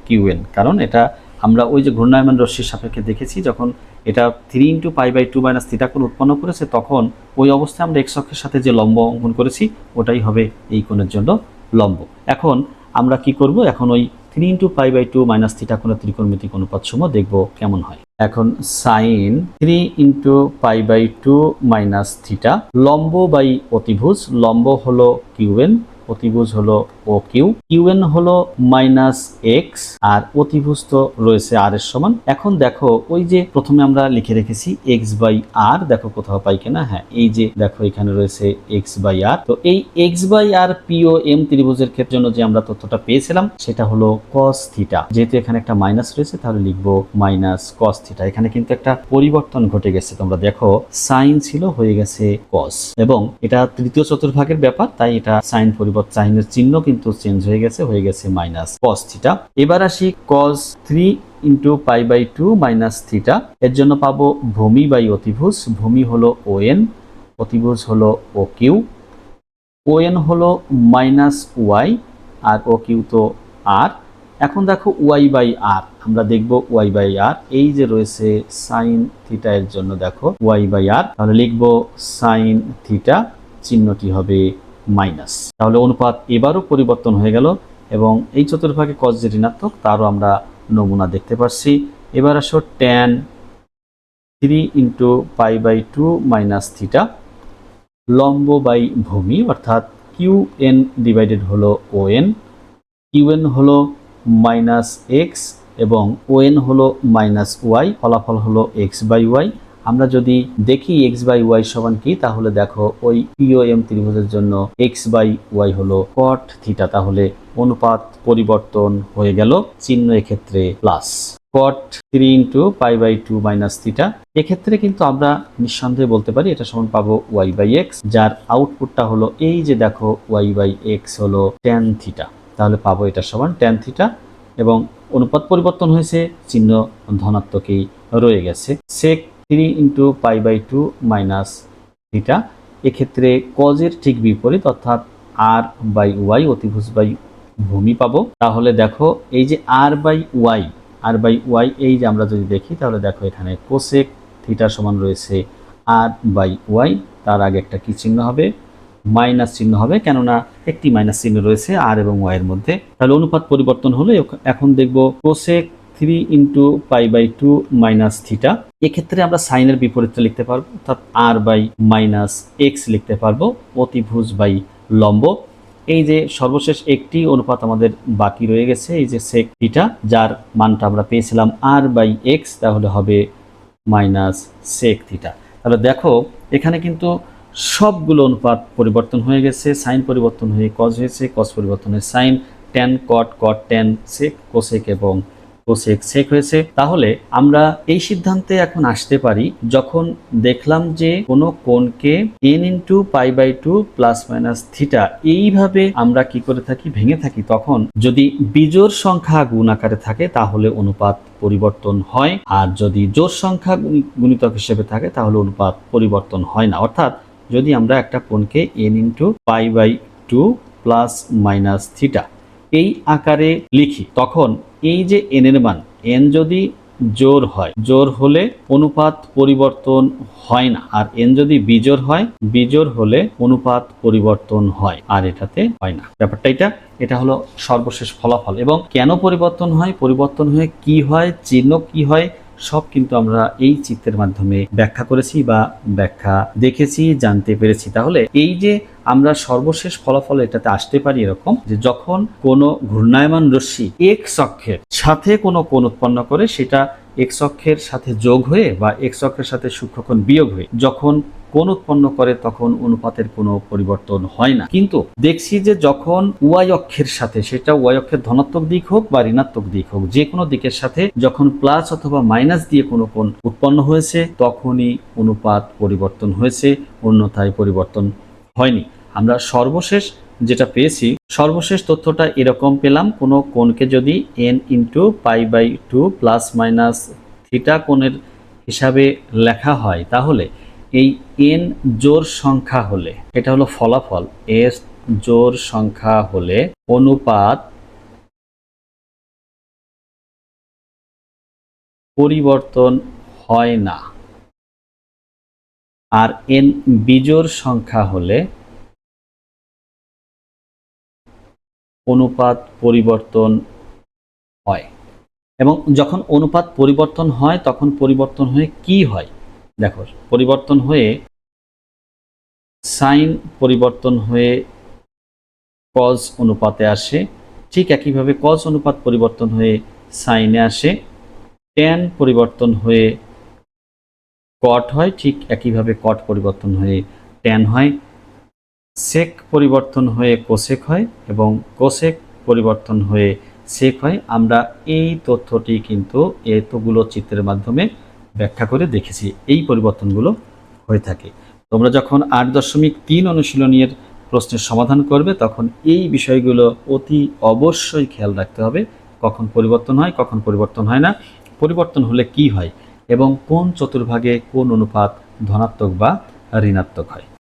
কিউ এন, কারণ এটা আমরা ওই যে ঘূর্ণায়মান রশ্মির সাপেক্ষে দেখেছি, যখন এটা 3 × π/2 - থিটা কোণ উৎপন্ন করেছে, তখন ওই অবস্থায় আমরা এক্স অক্ষের সাথে যে লম্ব অঙ্কন করেছি ওটাই হবে এই কোণের জন্য লম্ব। এখন আমরা কি করব, এখন ওই 3 × π/2 - থিটা কোণের ত্রিকোণমিতিক অনুপাত সমূহ দেখব কেমন হয়। এখন সাইন 3 × π/2 - থিটা, লম্ব বাই অতিভুজ, লম্ব হলো কিউএন, অতিভুজ হলো ও কিউ, কিউএন হলো মাইনাস এক্স, আর অতিভুজ তো রয়েছে আর এর সমান। এখন দেখো ওই যে প্রথমে আমরা লিখে রেখেছি x/r, দেখো কোথাও পাই কিনা, হ্যাঁ এই যে দেখো এখানে রয়েছে x/r। তো এই x/r পিও এম ত্রিভুজের ক্ষেত্রে জন্য যে আমরা তথ্যটা পেয়েছিলাম সেটা হলো cos থিটা, যেহেতু এখানে একটা মাইনাস রয়েছে তাহলে লিখবো মাইনাস cos থিটা। এখানে কিন্তু একটা পরিবর্তন ঘটে গেছে, তোমরা দেখো সাইন ছিল হয়ে গেছে cos, এবং এটা তৃতীয় চতুর্ভাগের ব্যাপার, তাই এটা সাইন সাইনের চিহ্ন কিন্তু চেঞ্জ হয়ে গেছে মাইনাস cos থিটা। এবার আসি cos 3 × π/2 - থিটা, এর জন্য পাবো ভূমি বাই অতিভুজ, ভূমি হলো ও এন, অতিভুজ হলো ও কিউ, ও এন হলো মাইনাস ওয়াই আর ও কিউ তো আর। এখন দেখো y/r, আমরা দেখবো y/r, এই যে রয়েছে সাইন থিটা, এর জন্য দেখো y/r, তাহলে লিখবো সাইন থিটা চিহ্নটি হবে মাইনাস। তাহলে অনুপাত এবারও পরিবর্তন হয়ে গেল এবং এই চতুর্ভাগে cos যে ঋণাত্মক তারও আমরা নমুনা দেখতে পাচ্ছি। এবার আসো tan 3 into pi by 2 minus theta লম্ব বাই ভূমি অর্থাৎ কিউএন ডিভাইডেড হলো ওএন। কিউএন হলো মাইনাস এক্স এবং ওএন হলো মাইনাস ওয়াই, ফলাফল হলো এক্স বাই ওয়াই। আমরা যদি দেখি এক্স বাই ওয়াই সমান কি, তাহলে দেখো ওই পিওএম ত্রিভুজের জন্য এক্স বাই ওয়াই হলো কট থিটা, তাহলে অনুপাত পরিবর্তন হয়ে গেল, চিহ্ন এক্ষেত্রে plus. Cot 3 into pi by 2 minus theta, এক্ষেত্রে কিন্তু আমরা নিঃসন্দেহে বলতে পারি এটা সমান পাবো ওয়াই বাই এক্স, যার আউটপুটটা হলো এই যে দেখো ওয়াই বাই এক্স হলো ট্যান থিটা, তাহলে পাবো এটা সমান ট্যান থিটা এবং অনুপাত পরিবর্তন হয়েছে, চিহ্ন ধনাত্মকই রয়ে গেছে। Sec 3 into pi by 2 minus theta, এক্ষেত্রে কজের ঠিক বিপরীত অর্থাৎ আর বাই ওয়াই অতিভুজ বাই ভূমি পাবো। তাহলে দেখো এই যে আর বাই ওয়াই এই যে আমরা যদি দেখি তাহলে দেখো এখানে কোসেক থিটা সমান রয়েছে আর বাই ওয়াই, তার আগে একটা কি চিহ্ন হবে, মাইনাস চিহ্ন হবে, কেননা একটি মাইনাস চিহ্ন রয়েছে আর এবং ওয়াই এর মধ্যে। তাহলে অনুপাত পরিবর্তন হলো। এখন দেখব cosec 3 into pi by 2 minus theta, এক্ষেত্রে আমরা সাইনের বিপরীতটা লিখতে পারবো অর্থাৎ আর বাই মাইনাস এক্স লিখতে পারবো অতিভুজ বাই লম্ব। এই যে সর্বশেষ একটি অনুপাত আমাদের বাকি রয়ে গেছে, এই যে সেক থিটা, যার মানটা আমরা পেয়েছিলাম আর বাই এক্স, তাহলে হবে মাইনাস সেক থিটা। তাহলে দেখো এখানে কিন্তু সবগুলো অনুপাত পরিবর্তন হয়ে গেছে, সাইন পরিবর্তন হয়ে কজ হয়েছে, কজ পরিবর্তন হয়ে সাইন, ট্যান কট, কট ট্যান সেক, কোসেক এবং কোসেক সেক হয়েছে। তাহলে আমরা এই সিদ্ধান্তে এখন আসতে পারি, যখন দেখলাম যে কোনো কোণকে n into pi by 2 plus minus theta এইভাবে আমরা কি করে থাকি, ভেঙে থাকি, তখন যদি বিজোড় সংখ্যা গুণ আকারে থাকে তাহলে অনুপাত পরিবর্তন হয়, আর যদি জোড় সংখ্যা গুণিতক হিসেবে থাকে তাহলে অনুপাত পরিবর্তন হয় না। অর্থাৎ যদি আমরা একটা কোণকে n into pi by 2 plus minus theta এই আকারে লিখি, তখন এই যে n এর মান, n যদি জোড় হয়, জোড় হলে অনুপাত পরিবর্তন হয় না, আর n যদি বিজোড় হয়, বিজোড় হলে অনুপাত পরিবর্তন হয়, আর এটাতে হয় না। ব্যাপারটা এটা হলো সর্বশেষ ফলাফল। এবং কেন পরিবর্তন হয়, পরিবর্তন হয়ে কি হয়, চিহ্ন কি হয়, সব কিন্তু আমরা এই চিত্রের মাধ্যমে ব্যাখ্যা করেছি বা ব্যাখ্যা দেখেছি, জানতে পেরেছি। তাহলে এই যে আমরা সর্বশেষ ফলাফল এটাতে আসতে পারি এরকম, যে যখন কোনো ঘূর্ণায়মান রশ্মি এক্স অক্ষের সাথে কোনো কোণ উৎপন্ন করে, সেটা এক্স অক্ষের সাথে যোগ হয়ে বা এক্স অক্ষের সাথে সূক্ষ্মকোণ বিয়োগ হয়ে যখন কোণ উৎপন্ন করে তখন অনুপাতের কোনো পরিবর্তন হয় না। কিন্তু দেখছি যে যখন ওয়াই অক্ষের সাথে, সেটা ওয়াই অক্ষের ধনাত্মক দিক হোক বা ঋণাত্মক দিক হোক, যে কোনো দিকের সাথে যখন প্লাস অথবা মাইনাস দিয়ে কোনো কোণ উৎপন্ন হয়েছে তখনই অনুপাত পরিবর্তন হয়েছে, অন্যথায় পরিবর্তন হয়নি। আমরা সর্বশেষ যেটা পেয়েছি, সর্বশেষ তথ্যটা এরকম পেলাম, কোনো কোণকে যদি n into pi by 2 plus minus theta কোণের হিসাবে লেখা হয়, তাহলে এই n জোড় সংখ্যা হলে, এটা হলো ফলাফল, s জোড় সংখ্যা হলে অনুপাত পরিবর্তন হয় না, আর n বিজোড় সংখ্যা হলে অনুপাত পরিবর্তন হয়। এবং যখন অনুপাত পরিবর্তন হয় তখন পরিবর্তন হয়ে কি হয়, দেখো পরিবর্তন হয়ে সাইন পরিবর্তন হয়ে কজ অনুপাতে আসে, ঠিক একইভাবে কজ অনুপাত পরিবর্তন হয়ে সাইনে আসে, ট্যান পরিবর্তন হয়ে কট হয়, ঠিক একইভাবে কট পরিবর্তন হয়ে ট্যান হয়, সেক পরিবর্তন হয়ে কোসেক হয় এবং কোসেক পরিবর্তন হয়ে সেক হয়। আমরা এই তথ্যটি কিন্তু এতগুলো চিত্রের মাধ্যমে ব্যাখ্যা করে দেখেছি, এই পরিবর্তনগুলো হয়ে থাকে। তোমরা যখন 8.3 অনুশীলনীর প্রশ্নের সমাধান করবে তখন এই বিষয়গুলো অতি অবশ্যই খেয়াল রাখতে হবে, কখন পরিবর্তন হয়, কখন পরিবর্তন হয় না, পরিবর্তন হলে কি হয় এবং কোন চতুর্ভাগে কোন অনুপাত ধনাত্মক বা ঋণাত্মক হয়।